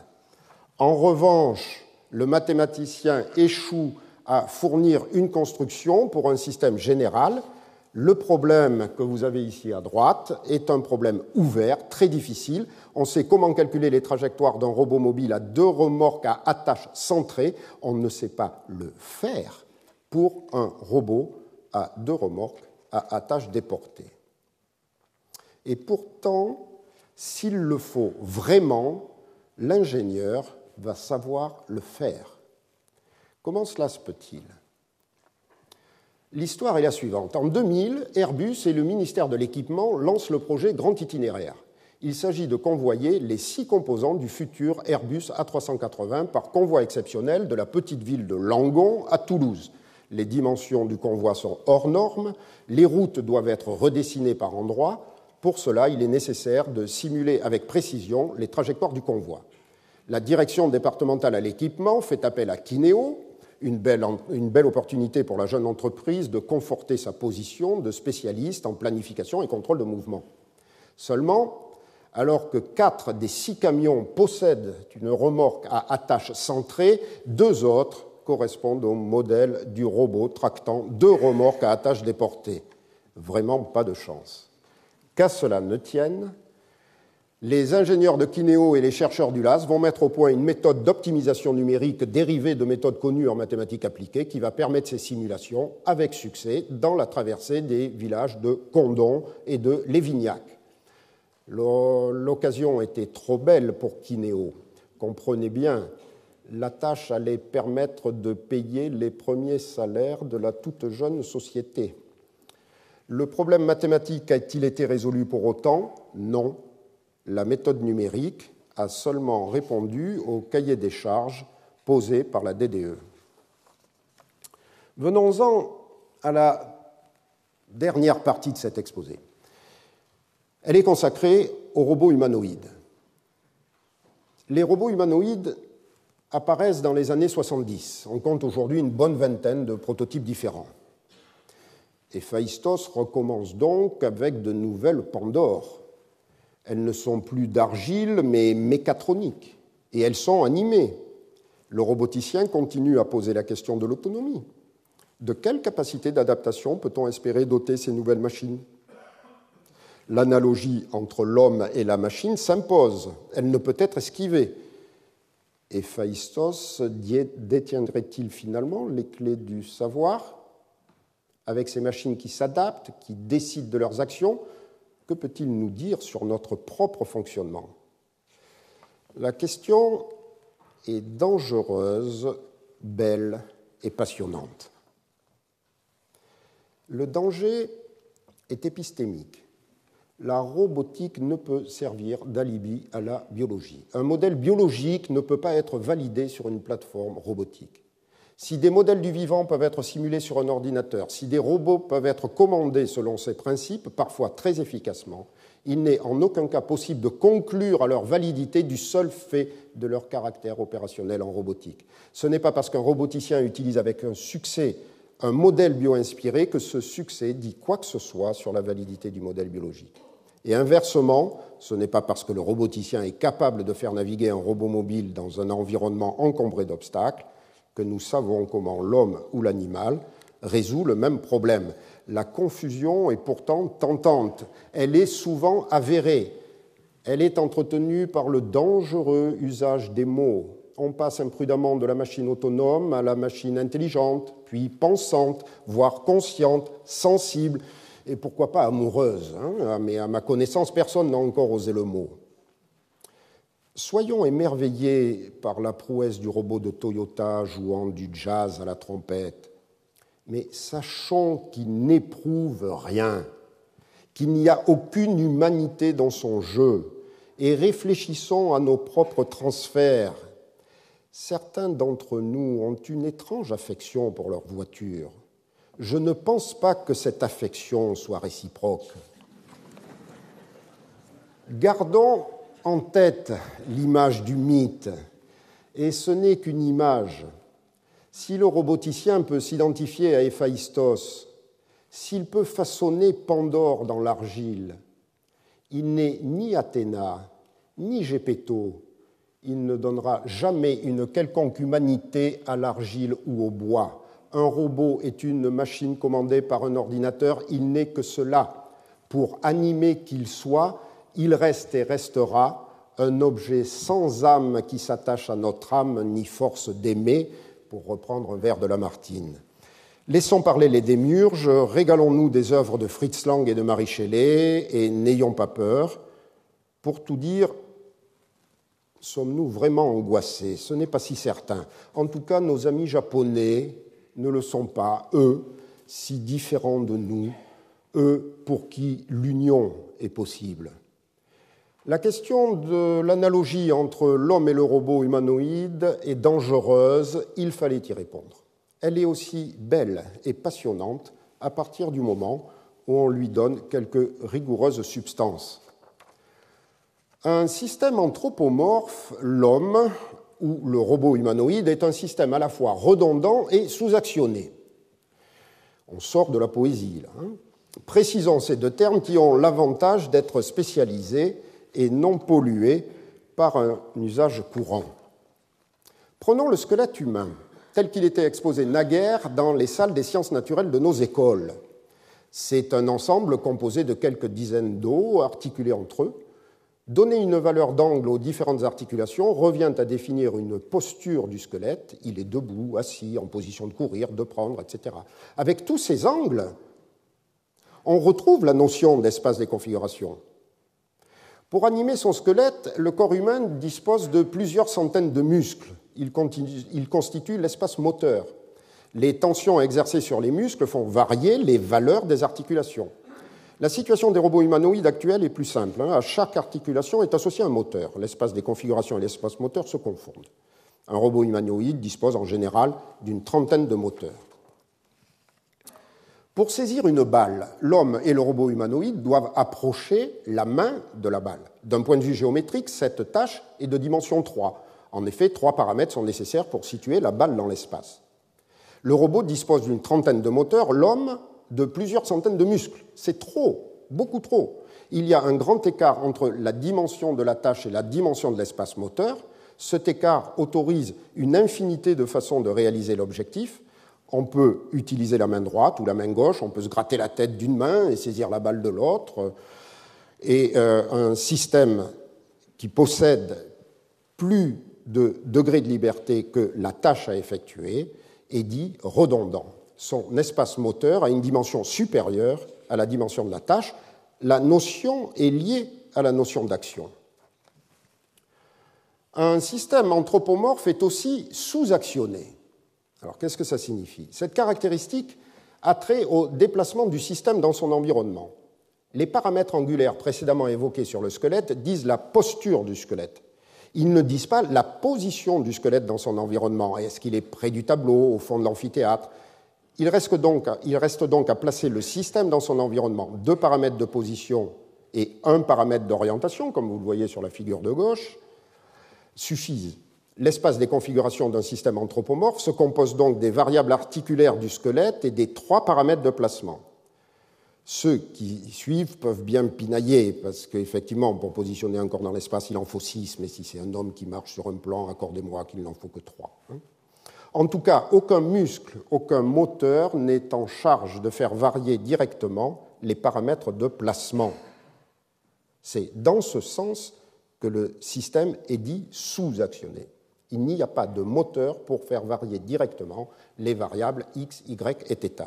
En revanche, le mathématicien échoue à fournir une construction pour un système général. Le problème que vous avez ici à droite est un problème ouvert, très difficile. On sait comment calculer les trajectoires d'un robot mobile à 2 remorques à attache centrée. On ne sait pas le faire pour un robot à 2 remorques à attache déportée. Et pourtant, s'il le faut vraiment, l'ingénieur va savoir le faire. Comment cela se peut-il ? L'histoire est la suivante. En 2000, Airbus et le ministère de l'Équipement lancent le projet Grand Itinéraire. Il s'agit de convoyer les 6 composants du futur Airbus A380 par convoi exceptionnel de la petite ville de Langon à Toulouse. Les dimensions du convoi sont hors normes, les routes doivent être redessinées par endroits. Pour cela, il est nécessaire de simuler avec précision les trajectoires du convoi. La direction départementale à l'équipement fait appel à Kineo, une belle opportunité pour la jeune entreprise de conforter sa position de spécialiste en planification et contrôle de mouvement. Seulement, alors que 4 des 6 camions possèdent une remorque à attache centrée, 2 autres correspondent au modèle du robot tractant 2 remorques à attache déportée. Vraiment pas de chance. Qu'à cela ne tienne, les ingénieurs de Kineo et les chercheurs du LAS vont mettre au point une méthode d'optimisation numérique dérivée de méthodes connues en mathématiques appliquées qui va permettre ces simulations avec succès dans la traversée des villages de Condon et de Lévignac. L'occasion était trop belle pour Kineo. Comprenez bien, la tâche allait permettre de payer les premiers salaires de la toute jeune société. Le problème mathématique a-t-il été résolu pour autant ? Non. La méthode numérique a seulement répondu au cahier des charges posé par la DDE. Venons-en à la dernière partie de cet exposé. Elle est consacrée aux robots humanoïdes. Les robots humanoïdes apparaissent dans les années 70. On compte aujourd'hui une bonne vingtaine de prototypes différents. Héphaïstos recommence donc avec de nouvelles Pandores. Elles ne sont plus d'argile, mais mécatroniques, et elles sont animées. Le roboticien continue à poser la question de l'autonomie. De quelle capacité d'adaptation peut-on espérer doter ces nouvelles machines ? L'analogie entre l'homme et la machine s'impose. Elle ne peut être esquivée. Héphaïstos détiendrait-il finalement les clés du savoir ? Avec ces machines qui s'adaptent, qui décident de leurs actions, que peut-il nous dire sur notre propre fonctionnement ? La question est dangereuse, belle et passionnante. Le danger est épistémique. La robotique ne peut servir d'alibi à la biologie. Un modèle biologique ne peut pas être validé sur une plateforme robotique. Si des modèles du vivant peuvent être simulés sur un ordinateur, si des robots peuvent être commandés selon ces principes, parfois très efficacement, il n'est en aucun cas possible de conclure à leur validité du seul fait de leur caractère opérationnel en robotique. Ce n'est pas parce qu'un roboticien utilise avec un succès un modèle bio-inspiré que ce succès dit quoi que ce soit sur la validité du modèle biologique. Et inversement, ce n'est pas parce que le roboticien est capable de faire naviguer un robot mobile dans un environnement encombré d'obstacles que nous savons comment l'homme ou l'animal résout le même problème. La confusion est pourtant tentante. Elle est souvent avérée. Elle est entretenue par le dangereux usage des mots. On passe imprudemment de la machine autonome à la machine intelligente, puis pensante, voire consciente, sensible, et pourquoi pas amoureuse. Mais à ma connaissance, personne n'a encore osé le mot. Soyons émerveillés par la prouesse du robot de Toyota jouant du jazz à la trompette, mais sachons qu'il n'éprouve rien. qu'il n'y a aucune humanité dans son jeu, et réfléchissons à nos propres transferts. Certains d'entre nous ont une étrange affection pour leur voiture. Je ne pense pas que cette affection soit réciproque. Gardons en tête l'image du mythe, et ce n'est qu'une image. Si le roboticien peut s'identifier à Héphaïstos, s'il peut façonner Pandore dans l'argile, il n'est ni Athéna, ni Gépéto. Il ne donnera jamais une quelconque humanité à l'argile ou au bois. Un robot est une machine commandée par un ordinateur, il n'est que cela. Pour animé qu'il soit, il reste et restera un objet sans âme qui s'attache à notre âme, ni force d'aimer, pour reprendre un vers de Lamartine. Laissons parler les démiurges, régalons-nous des œuvres de Fritz Lang et de Mary Shelley, et n'ayons pas peur. Pour tout dire, sommes-nous vraiment angoissés? Ce n'est pas si certain. En tout cas, nos amis japonais ne le sont pas, eux, si différents de nous, eux pour qui l'union est possible. La question de l'analogie entre l'homme et le robot humanoïde est dangereuse, il fallait y répondre. Elle est aussi belle et passionnante à partir du moment où on lui donne quelques rigoureuses substances. Un système anthropomorphe, l'homme ou le robot humanoïde, est un système à la fois redondant et sous-actionné. On sort de la poésie, là. Précisons ces deux termes qui ont l'avantage d'être spécialisés et non pollués par un usage courant. Prenons le squelette humain, tel qu'il était exposé naguère dans les salles des sciences naturelles de nos écoles. C'est un ensemble composé de quelques dizaines d'os articulés entre eux. Donner une valeur d'angle aux différentes articulations revient à définir une posture du squelette. Il est debout, assis, en position de courir, de prendre, etc. Avec tous ces angles, on retrouve la notion d'espace des configurations. Pour animer son squelette, le corps humain dispose de plusieurs centaines de muscles. Il constitue l'espace moteur. Les tensions exercées sur les muscles font varier les valeurs des articulations. La situation des robots humanoïdes actuels est plus simple. À chaque articulation est associé un moteur. L'espace des configurations et l'espace moteur se confondent. Un robot humanoïde dispose en général d'une trentaine de moteurs. Pour saisir une balle, l'homme et le robot humanoïde doivent approcher la main de la balle. D'un point de vue géométrique, cette tâche est de dimension 3. En effet, 3 paramètres sont nécessaires pour situer la balle dans l'espace. Le robot dispose d'une trentaine de moteurs, l'homme de plusieurs centaines de muscles. C'est trop, beaucoup trop. Il y a un grand écart entre la dimension de la tâche et la dimension de l'espace moteur. Cet écart autorise une infinité de façons de réaliser l'objectif. On peut utiliser la main droite ou la main gauche, on peut se gratter la tête d'une main et saisir la balle de l'autre. Et un système qui possède plus de degrés de liberté que la tâche à effectuer est dit redondant. Son espace moteur a une dimension supérieure à la dimension de la tâche. La notion est liée à la notion d'action. Un système anthropomorphe est aussi sous-actionné. Alors, qu'est-ce que ça signifie? Cette caractéristique a trait au déplacement du système dans son environnement. Les paramètres angulaires précédemment évoqués sur le squelette disent la posture du squelette. Ils ne disent pas la position du squelette dans son environnement. Est-ce qu'il est près du tableau, au fond de l'amphithéâtre? Il reste donc à placer le système dans son environnement. 2 paramètres de position et 1 paramètre d'orientation, comme vous le voyez sur la figure de gauche, suffisent. L'espace des configurations d'un système anthropomorphe se compose donc des variables articulaires du squelette et des 3 paramètres de placement. Ceux qui suivent peuvent bien pinailler, parce qu'effectivement, pour positionner un corps dans l'espace, il en faut 6, mais si c'est un homme qui marche sur un plan, accordez-moi qu'il n'en faut que 3. En tout cas, aucun muscle, aucun moteur n'est en charge de faire varier directement les paramètres de placement. C'est dans ce sens que le système est dit sous-actionné. Il n'y a pas de moteur pour faire varier directement les variables x, y et θ.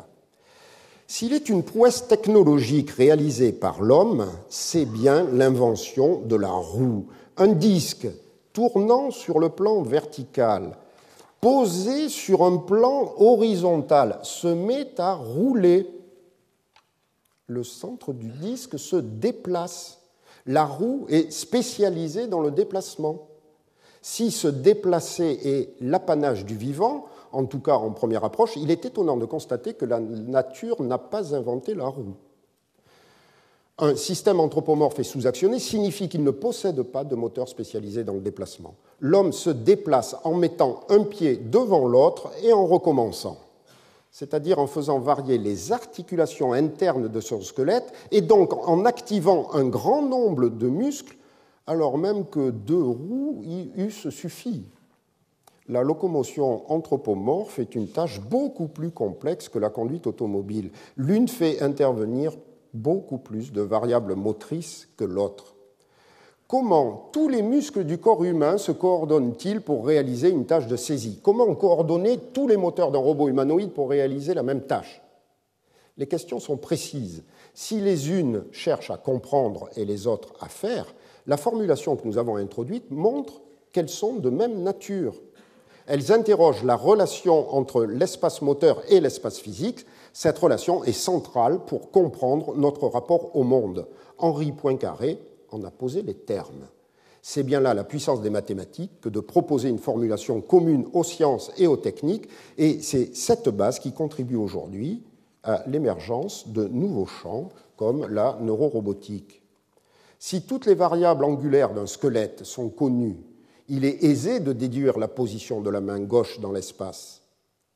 S'il est une prouesse technologique réalisée par l'homme, c'est bien l'invention de la roue. Un disque tournant sur le plan vertical, posé sur un plan horizontal, se met à rouler. le centre du disque se déplace. La roue est spécialisée dans le déplacement. Si se déplacer est l'apanage du vivant, en tout cas en première approche, il est étonnant de constater que la nature n'a pas inventé la roue. Un système anthropomorphe et sous-actionné signifie qu'il ne possède pas de moteur spécialisé dans le déplacement. L'homme se déplace en mettant un pied devant l'autre et en recommençant, c'est-à-dire en faisant varier les articulations internes de son squelette et donc en activant un grand nombre de muscles, alors même que 2 roues y eussent suffi. La locomotion anthropomorphe est une tâche beaucoup plus complexe que la conduite automobile. L'une fait intervenir beaucoup plus de variables motrices que l'autre. Comment tous les muscles du corps humain se coordonnent-ils pour réaliser une tâche de saisie? Comment coordonner tous les moteurs d'un robot humanoïde pour réaliser la même tâche? Les questions sont précises. Si les unes cherchent à comprendre et les autres à faire, la formulation que nous avons introduite montre qu'elles sont de même nature. Elles interrogent la relation entre l'espace moteur et l'espace physique. Cette relation est centrale pour comprendre notre rapport au monde. Henri Poincaré en a posé les termes. C'est bien là la puissance des mathématiques que de proposer une formulation commune aux sciences et aux techniques, et c'est cette base qui contribue aujourd'hui à l'émergence de nouveaux champs comme la neurorobotique. Si toutes les variables angulaires d'un squelette sont connues, il est aisé de déduire la position de la main gauche dans l'espace.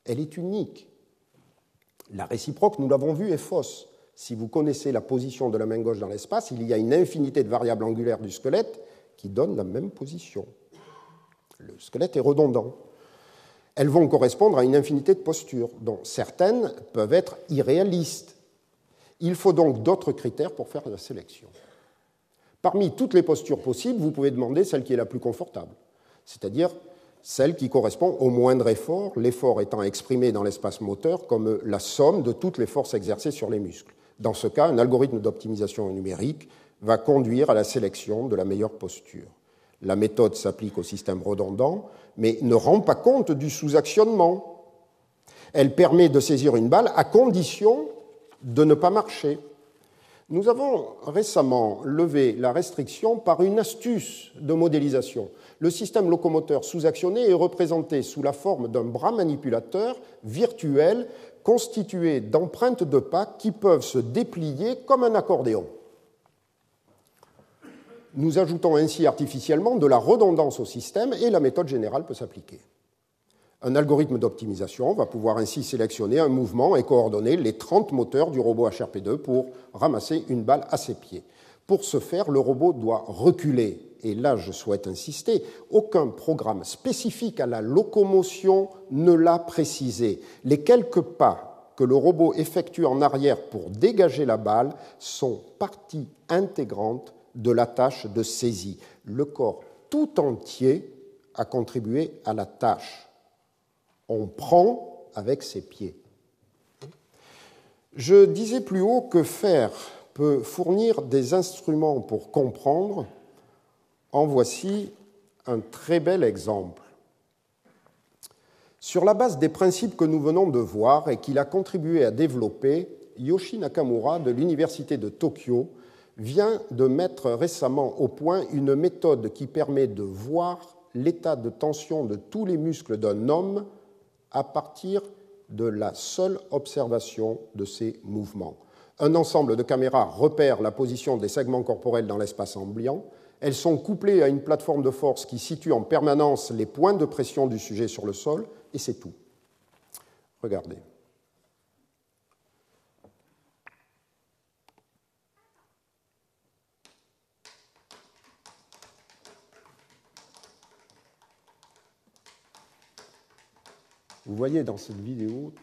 Elle est unique. La réciproque, nous l'avons vu, est fausse. Si vous connaissez la position de la main gauche dans l'espace, il y a une infinité de variables angulaires du squelette qui donnent la même position. Le squelette est redondant. Elles vont correspondre à une infinité de postures, dont certaines peuvent être irréalistes. Il faut donc d'autres critères pour faire la sélection. Parmi toutes les postures possibles, vous pouvez demander celle qui est la plus confortable, c'est-à-dire celle qui correspond au moindre effort, l'effort étant exprimé dans l'espace moteur comme la somme de toutes les forces exercées sur les muscles. Dans ce cas, un algorithme d'optimisation numérique va conduire à la sélection de la meilleure posture. La méthode s'applique au système redondant, mais ne rend pas compte du sous-actionnement. Elle permet de saisir une balle à condition de ne pas marcher. Nous avons récemment levé la restriction par une astuce de modélisation. Le système locomoteur sous-actionné est représenté sous la forme d'un bras manipulateur virtuel constitué d'empreintes de pas qui peuvent se déplier comme un accordéon. Nous ajoutons ainsi artificiellement de la redondance au système et la méthode générale peut s'appliquer. Un algorithme d'optimisation va pouvoir ainsi sélectionner un mouvement et coordonner les 30 moteurs du robot HRP2 pour ramasser une balle à ses pieds. Pour ce faire, le robot doit reculer. Et là, je souhaite insister, aucun programme spécifique à la locomotion ne l'a précisé. Les quelques pas que le robot effectue en arrière pour dégager la balle sont partie intégrante de la tâche de saisie. Le corps tout entier a contribué à la tâche. On prend avec ses pieds. Je disais plus haut que faire peut fournir des instruments pour comprendre. En voici un très bel exemple. Sur la base des principes que nous venons de voir et qu'il a contribué à développer, Yoshi Nakamura de l'Université de Tokyo vient de mettre récemment au point une méthode qui permet de voir l'état de tension de tous les muscles d'un homme à partir de la seule observation de ses mouvements. Un ensemble de caméras repère la position des segments corporels dans l'espace ambiant. Elles sont couplées à une plateforme de force qui situe en permanence les points de pression du sujet sur le sol, et c'est tout. Regardez. Vous voyez dans cette vidéo,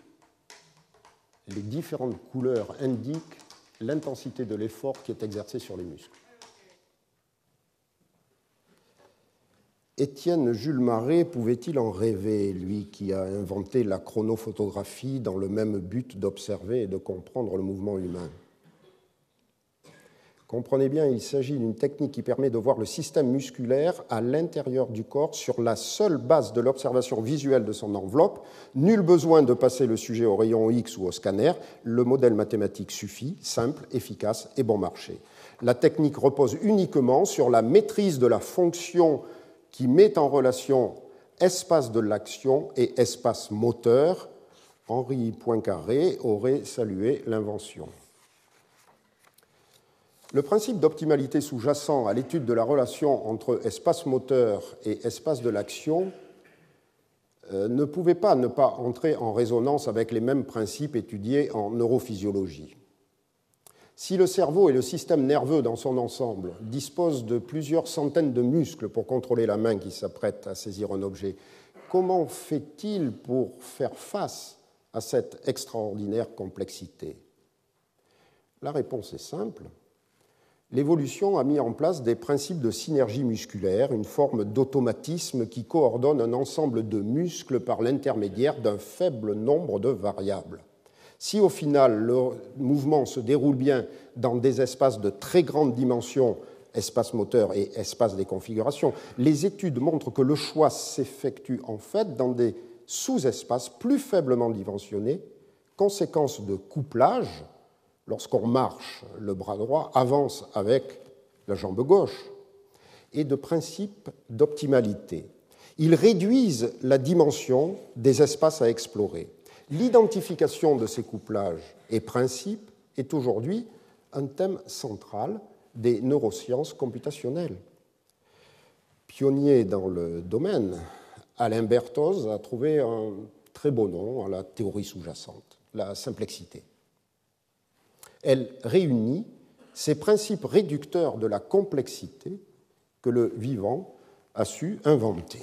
les différentes couleurs indiquent l'intensité de l'effort qui est exercé sur les muscles. Étienne Jules Maré pouvait-il en rêver, lui qui a inventé la chronophotographie dans le même but d'observer et de comprendre le mouvement humain? Comprenez bien, il s'agit d'une technique qui permet de voir le système musculaire à l'intérieur du corps sur la seule base de l'observation visuelle de son enveloppe. Nul besoin de passer le sujet au rayon X ou au scanner. Le modèle mathématique suffit, simple, efficace et bon marché. La technique repose uniquement sur la maîtrise de la fonction qui met en relation espace de l'action et espace moteur. Henri Poincaré aurait salué l'invention. Le principe d'optimalité sous-jacent à l'étude de la relation entre espace moteur et espace de l'action ne pouvait pas ne pas entrer en résonance avec les mêmes principes étudiés en neurophysiologie. Si le cerveau et le système nerveux dans son ensemble disposent de plusieurs centaines de muscles pour contrôler la main qui s'apprête à saisir un objet, comment fait-il pour faire face à cette extraordinaire complexité? La réponse est simple. L'évolution a mis en place des principes de synergie musculaire, une forme d'automatisme qui coordonne un ensemble de muscles par l'intermédiaire d'un faible nombre de variables. Si au final le mouvement se déroule bien dans des espaces de très grande dimension, espace moteur et espace des configurations, les études montrent que le choix s'effectue en fait dans des sous-espaces plus faiblement dimensionnés, conséquence de couplage. Lorsqu'on marche, le bras droit avance avec la jambe gauche, et de principe d'optimalité. Ils réduisent la dimension des espaces à explorer. L'identification de ces couplages et principes est aujourd'hui un thème central des neurosciences computationnelles. Pionnier dans le domaine, Alain Berthoz a trouvé un très beau nom à la théorie sous-jacente, la simplexité. Elle réunit ces principes réducteurs de la complexité que le vivant a su inventer.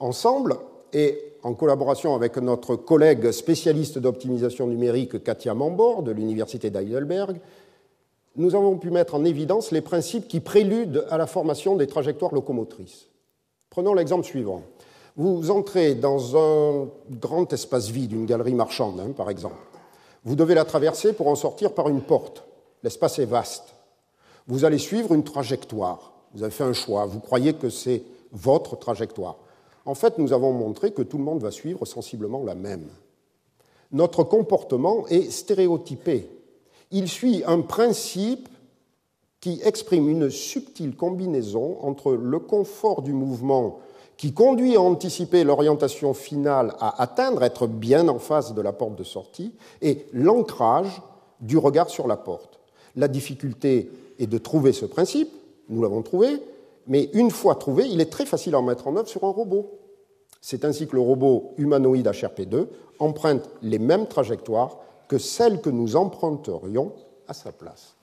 Ensemble, et en collaboration avec notre collègue spécialiste d'optimisation numérique Katia Mambor de l'Université d'Heidelberg, nous avons pu mettre en évidence les principes qui préludent à la formation des trajectoires locomotrices. Prenons l'exemple suivant. Vous entrez dans un grand espace vide, une galerie marchande, par exemple. Vous devez la traverser pour en sortir par une porte. L'espace est vaste. Vous allez suivre une trajectoire. Vous avez fait un choix. Vous croyez que c'est votre trajectoire. En fait, nous avons montré que tout le monde va suivre sensiblement la même. Notre comportement est stéréotypé. Il suit un principe qui exprime une subtile combinaison entre le confort du mouvement qui conduit à anticiper l'orientation finale à atteindre, être bien en face de la porte de sortie, et l'ancrage du regard sur la porte. La difficulté est de trouver ce principe, nous l'avons trouvé, mais une fois trouvé, il est très facile à en mettre en œuvre sur un robot. C'est ainsi que le robot humanoïde HRP2 emprunte les mêmes trajectoires que celles que nous emprunterions à sa place.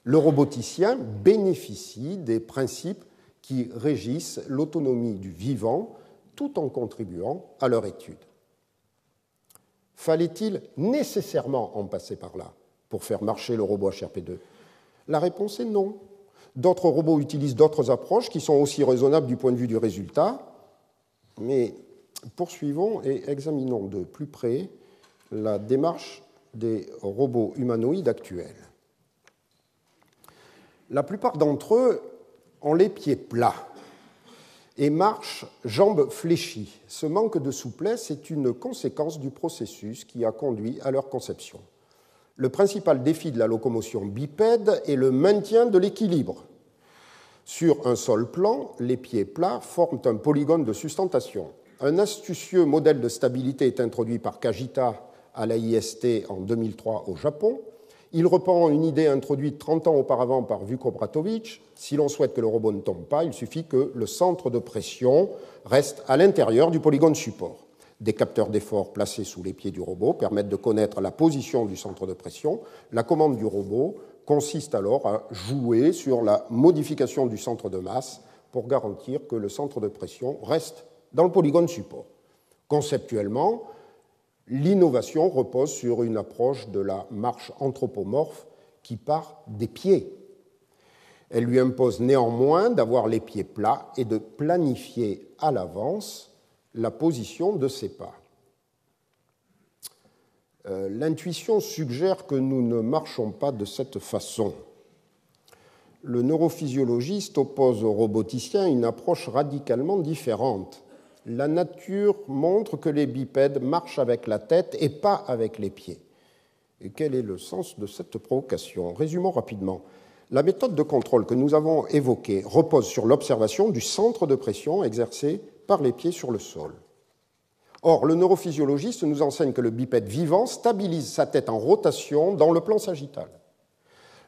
Le roboticien bénéficie des principes qui régissent l'autonomie du vivant tout en contribuant à leur étude. Fallait-il nécessairement en passer par là pour faire marcher le robot HRP2 ? La réponse est non. D'autres robots utilisent d'autres approches qui sont aussi raisonnables du point de vue du résultat, mais poursuivons et examinons de plus près la démarche des robots humanoïdes actuels. La plupart d'entre eux ont les pieds plats et marchent jambes fléchies. Ce manque de souplesse est une conséquence du processus qui a conduit à leur conception. Le principal défi de la locomotion bipède est le maintien de l'équilibre. Sur un sol plan, les pieds plats forment un polygone de sustentation. Un astucieux modèle de stabilité est introduit par Kajita à l'AIST en 2003 au Japon. Il reprend une idée introduite 30 ans auparavant par Vuko Bratovic. Si l'on souhaite que le robot ne tombe pas, il suffit que le centre de pression reste à l'intérieur du polygone support. Des capteurs d'effort placés sous les pieds du robot permettent de connaître la position du centre de pression. La commande du robot consiste alors à jouer sur la modification du centre de masse pour garantir que le centre de pression reste dans le polygone support. Conceptuellement, l'innovation repose sur une approche de la marche anthropomorphe qui part des pieds. Elle lui impose néanmoins d'avoir les pieds plats et de planifier à l'avance la position de ses pas. L'intuition suggère que nous ne marchons pas de cette façon. le neurophysiologiste oppose au roboticien une approche radicalement différente. La nature montre que les bipèdes marchent avec la tête et pas avec les pieds. Et quel est le sens de cette provocation? Résumons rapidement. La méthode de contrôle que nous avons évoquée repose sur l'observation du centre de pression exercé par les pieds sur le sol. Or, le neurophysiologiste nous enseigne que le bipède vivant stabilise sa tête en rotation dans le plan sagittal.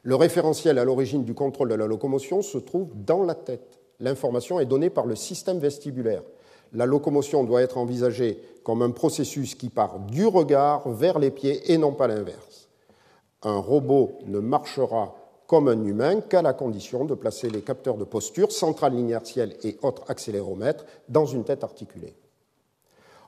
Le référentiel à l'origine du contrôle de la locomotion se trouve dans la tête. L'information est donnée par le système vestibulaire. La locomotion doit être envisagée comme un processus qui part du regard vers les pieds et non pas l'inverse. Un robot ne marchera comme un humain qu'à la condition de placer les capteurs de posture, centrale inertielle et autres accéléromètres dans une tête articulée.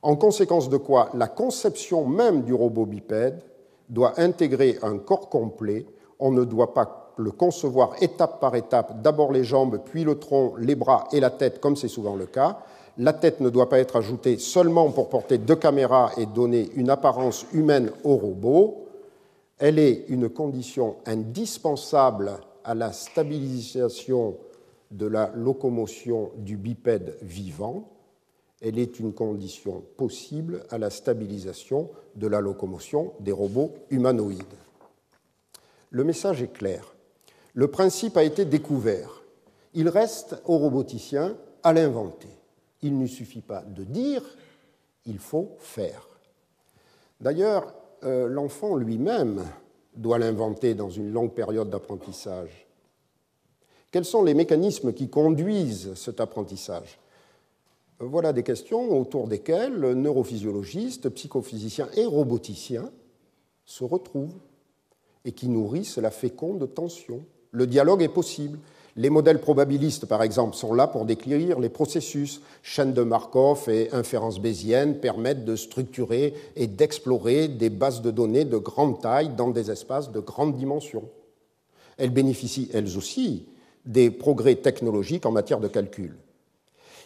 En conséquence de quoi, la conception même du robot bipède doit intégrer un corps complet. On ne doit pas le concevoir étape par étape, d'abord les jambes, puis le tronc, les bras et la tête, comme c'est souvent le cas. La tête ne doit pas être ajoutée seulement pour porter deux caméras et donner une apparence humaine au robot. Elle est une condition indispensable à la stabilisation de la locomotion du bipède vivant. Elle est une condition possible à la stabilisation de la locomotion des robots humanoïdes. Le message est clair. Le principe a été découvert. Il reste au roboticien à l'inventer. Il ne suffit pas de dire, il faut faire. D'ailleurs, l'enfant lui-même doit l'inventer dans une longue période d'apprentissage. Quels sont les mécanismes qui conduisent cet apprentissage? Voilà des questions autour desquelles neurophysiologistes, psychophysiciens et roboticiens se retrouvent et qui nourrissent la féconde tension. Le dialogue est possible. Les modèles probabilistes, par exemple, sont là pour décrire les processus. Chaînes de Markov et inférences bayésiennes permettent de structurer et d'explorer des bases de données de grande taille dans des espaces de grande dimension. Elles bénéficient, elles aussi, des progrès technologiques en matière de calcul.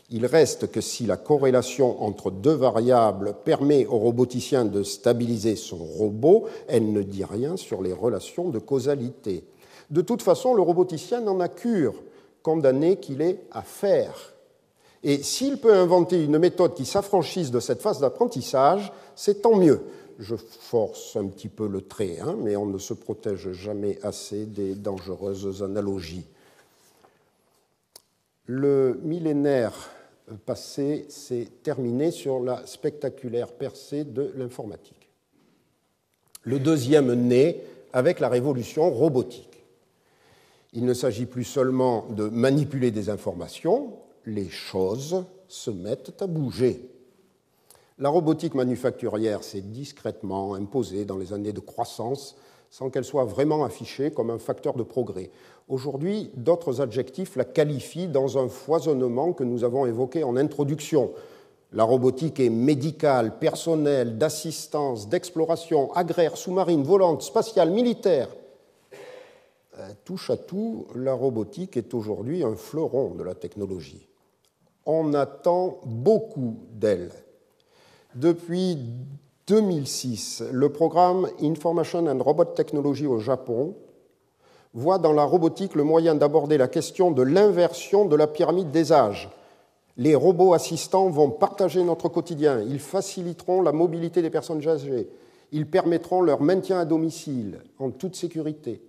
Il reste que si la corrélation entre deux variables permet au roboticien de stabiliser son robot, elle ne dit rien sur les relations de causalité. De toute façon, le roboticien n'en a cure, condamné qu'il est à faire. Et s'il peut inventer une méthode qui s'affranchisse de cette phase d'apprentissage, c'est tant mieux. Je force un petit peu le trait, mais on ne se protège jamais assez des dangereuses analogies. Le millénaire passé s'est terminé sur la spectaculaire percée de l'informatique. Le deuxième naît avec la révolution robotique. Il ne s'agit plus seulement de manipuler des informations, les choses se mettent à bouger. La robotique manufacturière s'est discrètement imposée dans les années de croissance sans qu'elle soit vraiment affichée comme un facteur de progrès. Aujourd'hui, d'autres adjectifs la qualifient dans un foisonnement que nous avons évoqué en introduction. La robotique est médicale, personnelle, d'assistance, d'exploration, agraire, sous-marine, volante, spatiale, militaire. Touche à tout, la robotique est aujourd'hui un fleuron de la technologie. On attend beaucoup d'elle. Depuis 2006, le programme Information and Robot Technology au Japon voit dans la robotique le moyen d'aborder la question de l'inversion de la pyramide des âges. Les robots assistants vont partager notre quotidien, ils faciliteront la mobilité des personnes âgées, ils permettront leur maintien à domicile en toute sécurité.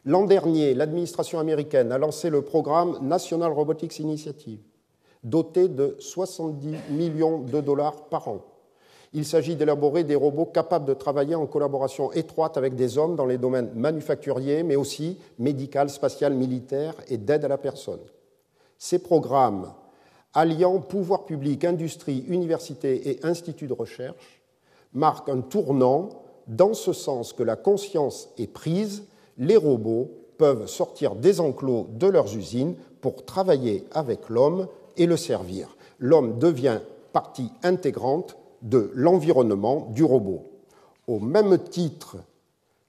L'an dernier, l'administration américaine a lancé le programme National Robotics Initiative, doté de 70 millions de dollars par an. Il s'agit d'élaborer des robots capables de travailler en collaboration étroite avec des hommes dans les domaines manufacturiers, mais aussi médical, spatial, militaire et d'aide à la personne. Ces programmes, alliant pouvoir public, industrie, universités et instituts de recherche, marquent un tournant dans ce sens que la conscience est prise. Les robots peuvent sortir des enclos de leurs usines pour travailler avec l'homme et le servir. L'homme devient partie intégrante de l'environnement du robot. Au même titre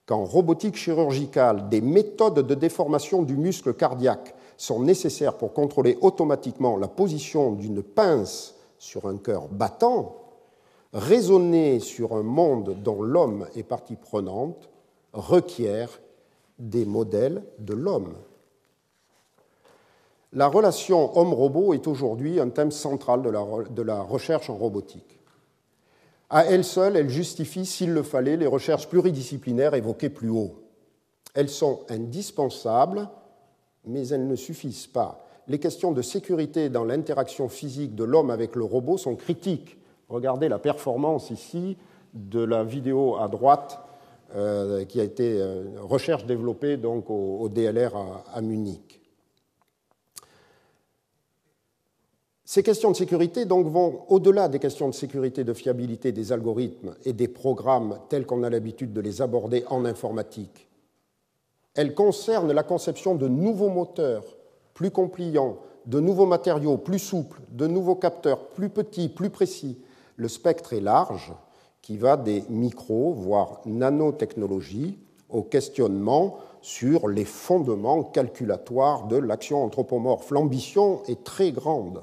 qu'en robotique chirurgicale, des méthodes de déformation du muscle cardiaque sont nécessaires pour contrôler automatiquement la position d'une pince sur un cœur battant, raisonner sur un monde dont l'homme est partie prenante requiert des modèles de l'homme. La relation homme-robot est aujourd'hui un thème central de la recherche en robotique. À elle seule, elle justifie, s'il le fallait, les recherches pluridisciplinaires évoquées plus haut. Elles sont indispensables, mais elles ne suffisent pas. Les questions de sécurité dans l'interaction physique de l'homme avec le robot sont critiques. Regardez la performance ici de la vidéo à droite qui a été recherche développée donc, au DLR à Munich. Ces questions de sécurité donc, vont au-delà des questions de sécurité, de fiabilité des algorithmes et des programmes tels qu'on a l'habitude de les aborder en informatique. Elles concernent la conception de nouveaux moteurs plus compliants, de nouveaux matériaux plus souples, de nouveaux capteurs plus petits, plus précis. Le spectre est large, qui va des micro, voire nanotechnologies, au questionnement sur les fondements calculatoires de l'action anthropomorphe. L'ambition est très grande.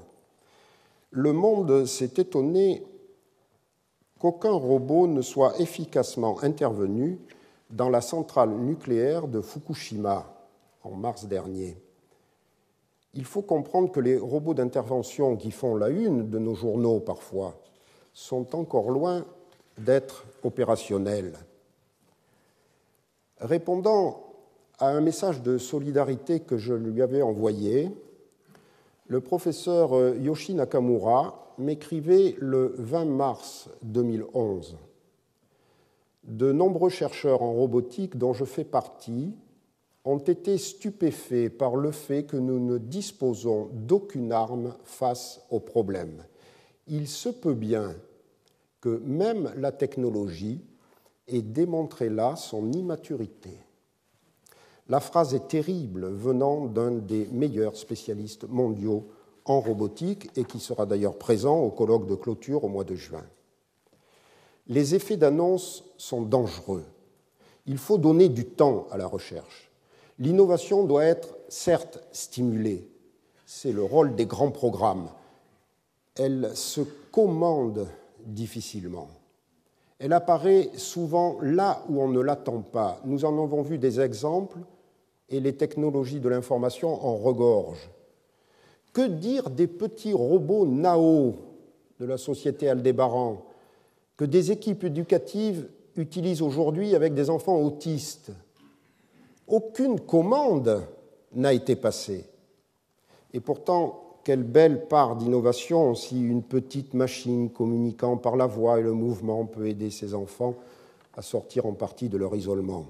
Le monde s'est étonné qu'aucun robot ne soit efficacement intervenu dans la centrale nucléaire de Fukushima en mars dernier. Il faut comprendre que les robots d'intervention qui font la une de nos journaux parfois sont encore loin d'être opérationnels. Répondant à un message de solidarité que je lui avais envoyé, le professeur Yoshi Nakamura m'écrivait le 20 mars 2011. De nombreux chercheurs en robotique dont je fais partie ont été stupéfaits par le fait que nous ne disposons d'aucune arme face au problème. Il se peut bien que même la technologie ait démontré là son immaturité. La phrase est terrible venant d'un des meilleurs spécialistes mondiaux en robotique et qui sera d'ailleurs présent au colloque de clôture au mois de juin. Les effets d'annonce sont dangereux. Il faut donner du temps à la recherche. L'innovation doit être certes stimulée. C'est le rôle des grands programmes. Elle se commande difficilement. Elle apparaît souvent là où on ne l'attend pas. Nous en avons vu des exemples et les technologies de l'information en regorgent. Que dire des petits robots Nao de la société Aldébaran que des équipes éducatives utilisent aujourd'hui avec des enfants autistes? Aucune commande n'a été passée. Et pourtant, quelle belle part d'innovation si une petite machine communiquant par la voix et le mouvement peut aider ces enfants à sortir en partie de leur isolement.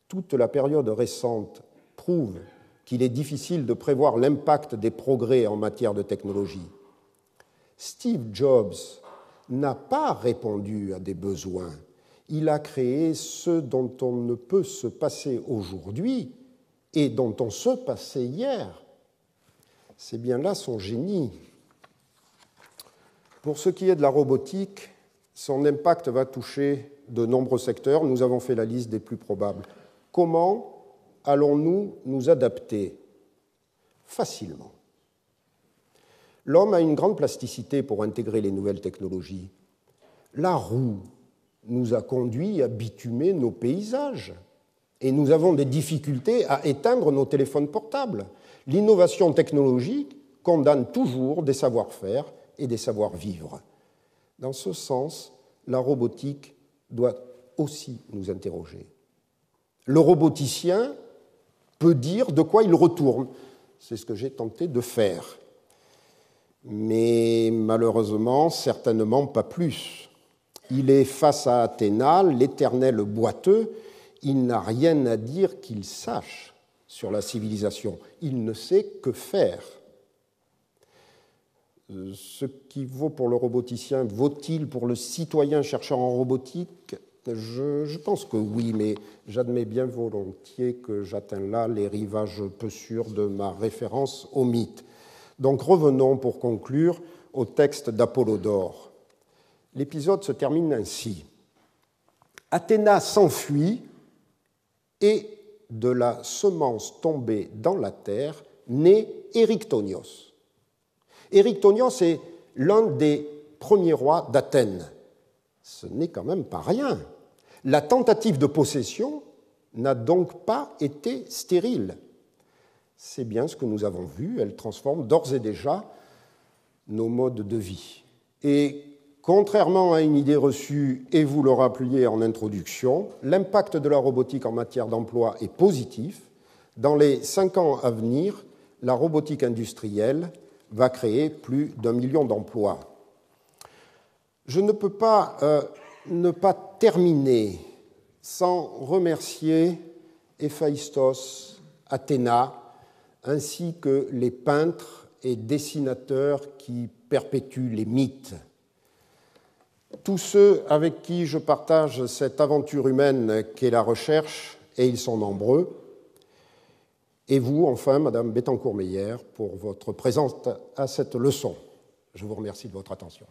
Toute la période récente prouve qu'il est difficile de prévoir l'impact des progrès en matière de technologie. Steve Jobs n'a pas répondu à des besoins. Il a créé ce dont on ne peut se passer aujourd'hui et dont on se passait hier. C'est bien là son génie. Pour ce qui est de la robotique, son impact va toucher de nombreux secteurs. Nous avons fait la liste des plus probables. Comment allons-nous nous adapter? Facilement. L'homme a une grande plasticité pour intégrer les nouvelles technologies. La roue nous a conduits à bitumer nos paysages et nous avons des difficultés à éteindre nos téléphones portables. L'innovation technologique condamne toujours des savoir-faire et des savoir-vivre. Dans ce sens, la robotique doit aussi nous interroger. Le roboticien peut dire de quoi il retourne. C'est ce que j'ai tenté de faire. Mais malheureusement, certainement pas plus. Il est face à Athéna, l'éternel boiteux. Il n'a rien à dire qu'il sache sur la civilisation. Il ne sait que faire. Ce qui vaut pour le roboticien, vaut-il pour le citoyen chercheur en robotique ? Je pense que oui, mais j'admets bien volontiers que j'atteins là les rivages peu sûrs de ma référence au mythe. Donc revenons pour conclure au texte d'Apollodore. L'épisode se termine ainsi. Athéna s'enfuit et de la semence tombée dans la terre naît Érictonios. Érictonios est l'un des premiers rois d'Athènes. Ce n'est quand même pas rien. La tentative de possession n'a donc pas été stérile. C'est bien ce que nous avons vu, elle transforme d'ores et déjà nos modes de vie. Et contrairement à une idée reçue, et vous le rappeliez en introduction, l'impact de la robotique en matière d'emploi est positif. Dans les 5 ans à venir, la robotique industrielle va créer plus d'1 million d'emplois. Je ne peux pas ne pas terminer sans remercier Héphaïstos, Athéna, ainsi que les peintres et dessinateurs qui perpétuent les mythes. Tous ceux avec qui je partage cette aventure humaine qu'est la recherche, et ils sont nombreux, et vous, enfin, Madame Bettencourt-Meyer, pour votre présence à cette leçon. Je vous remercie de votre attention.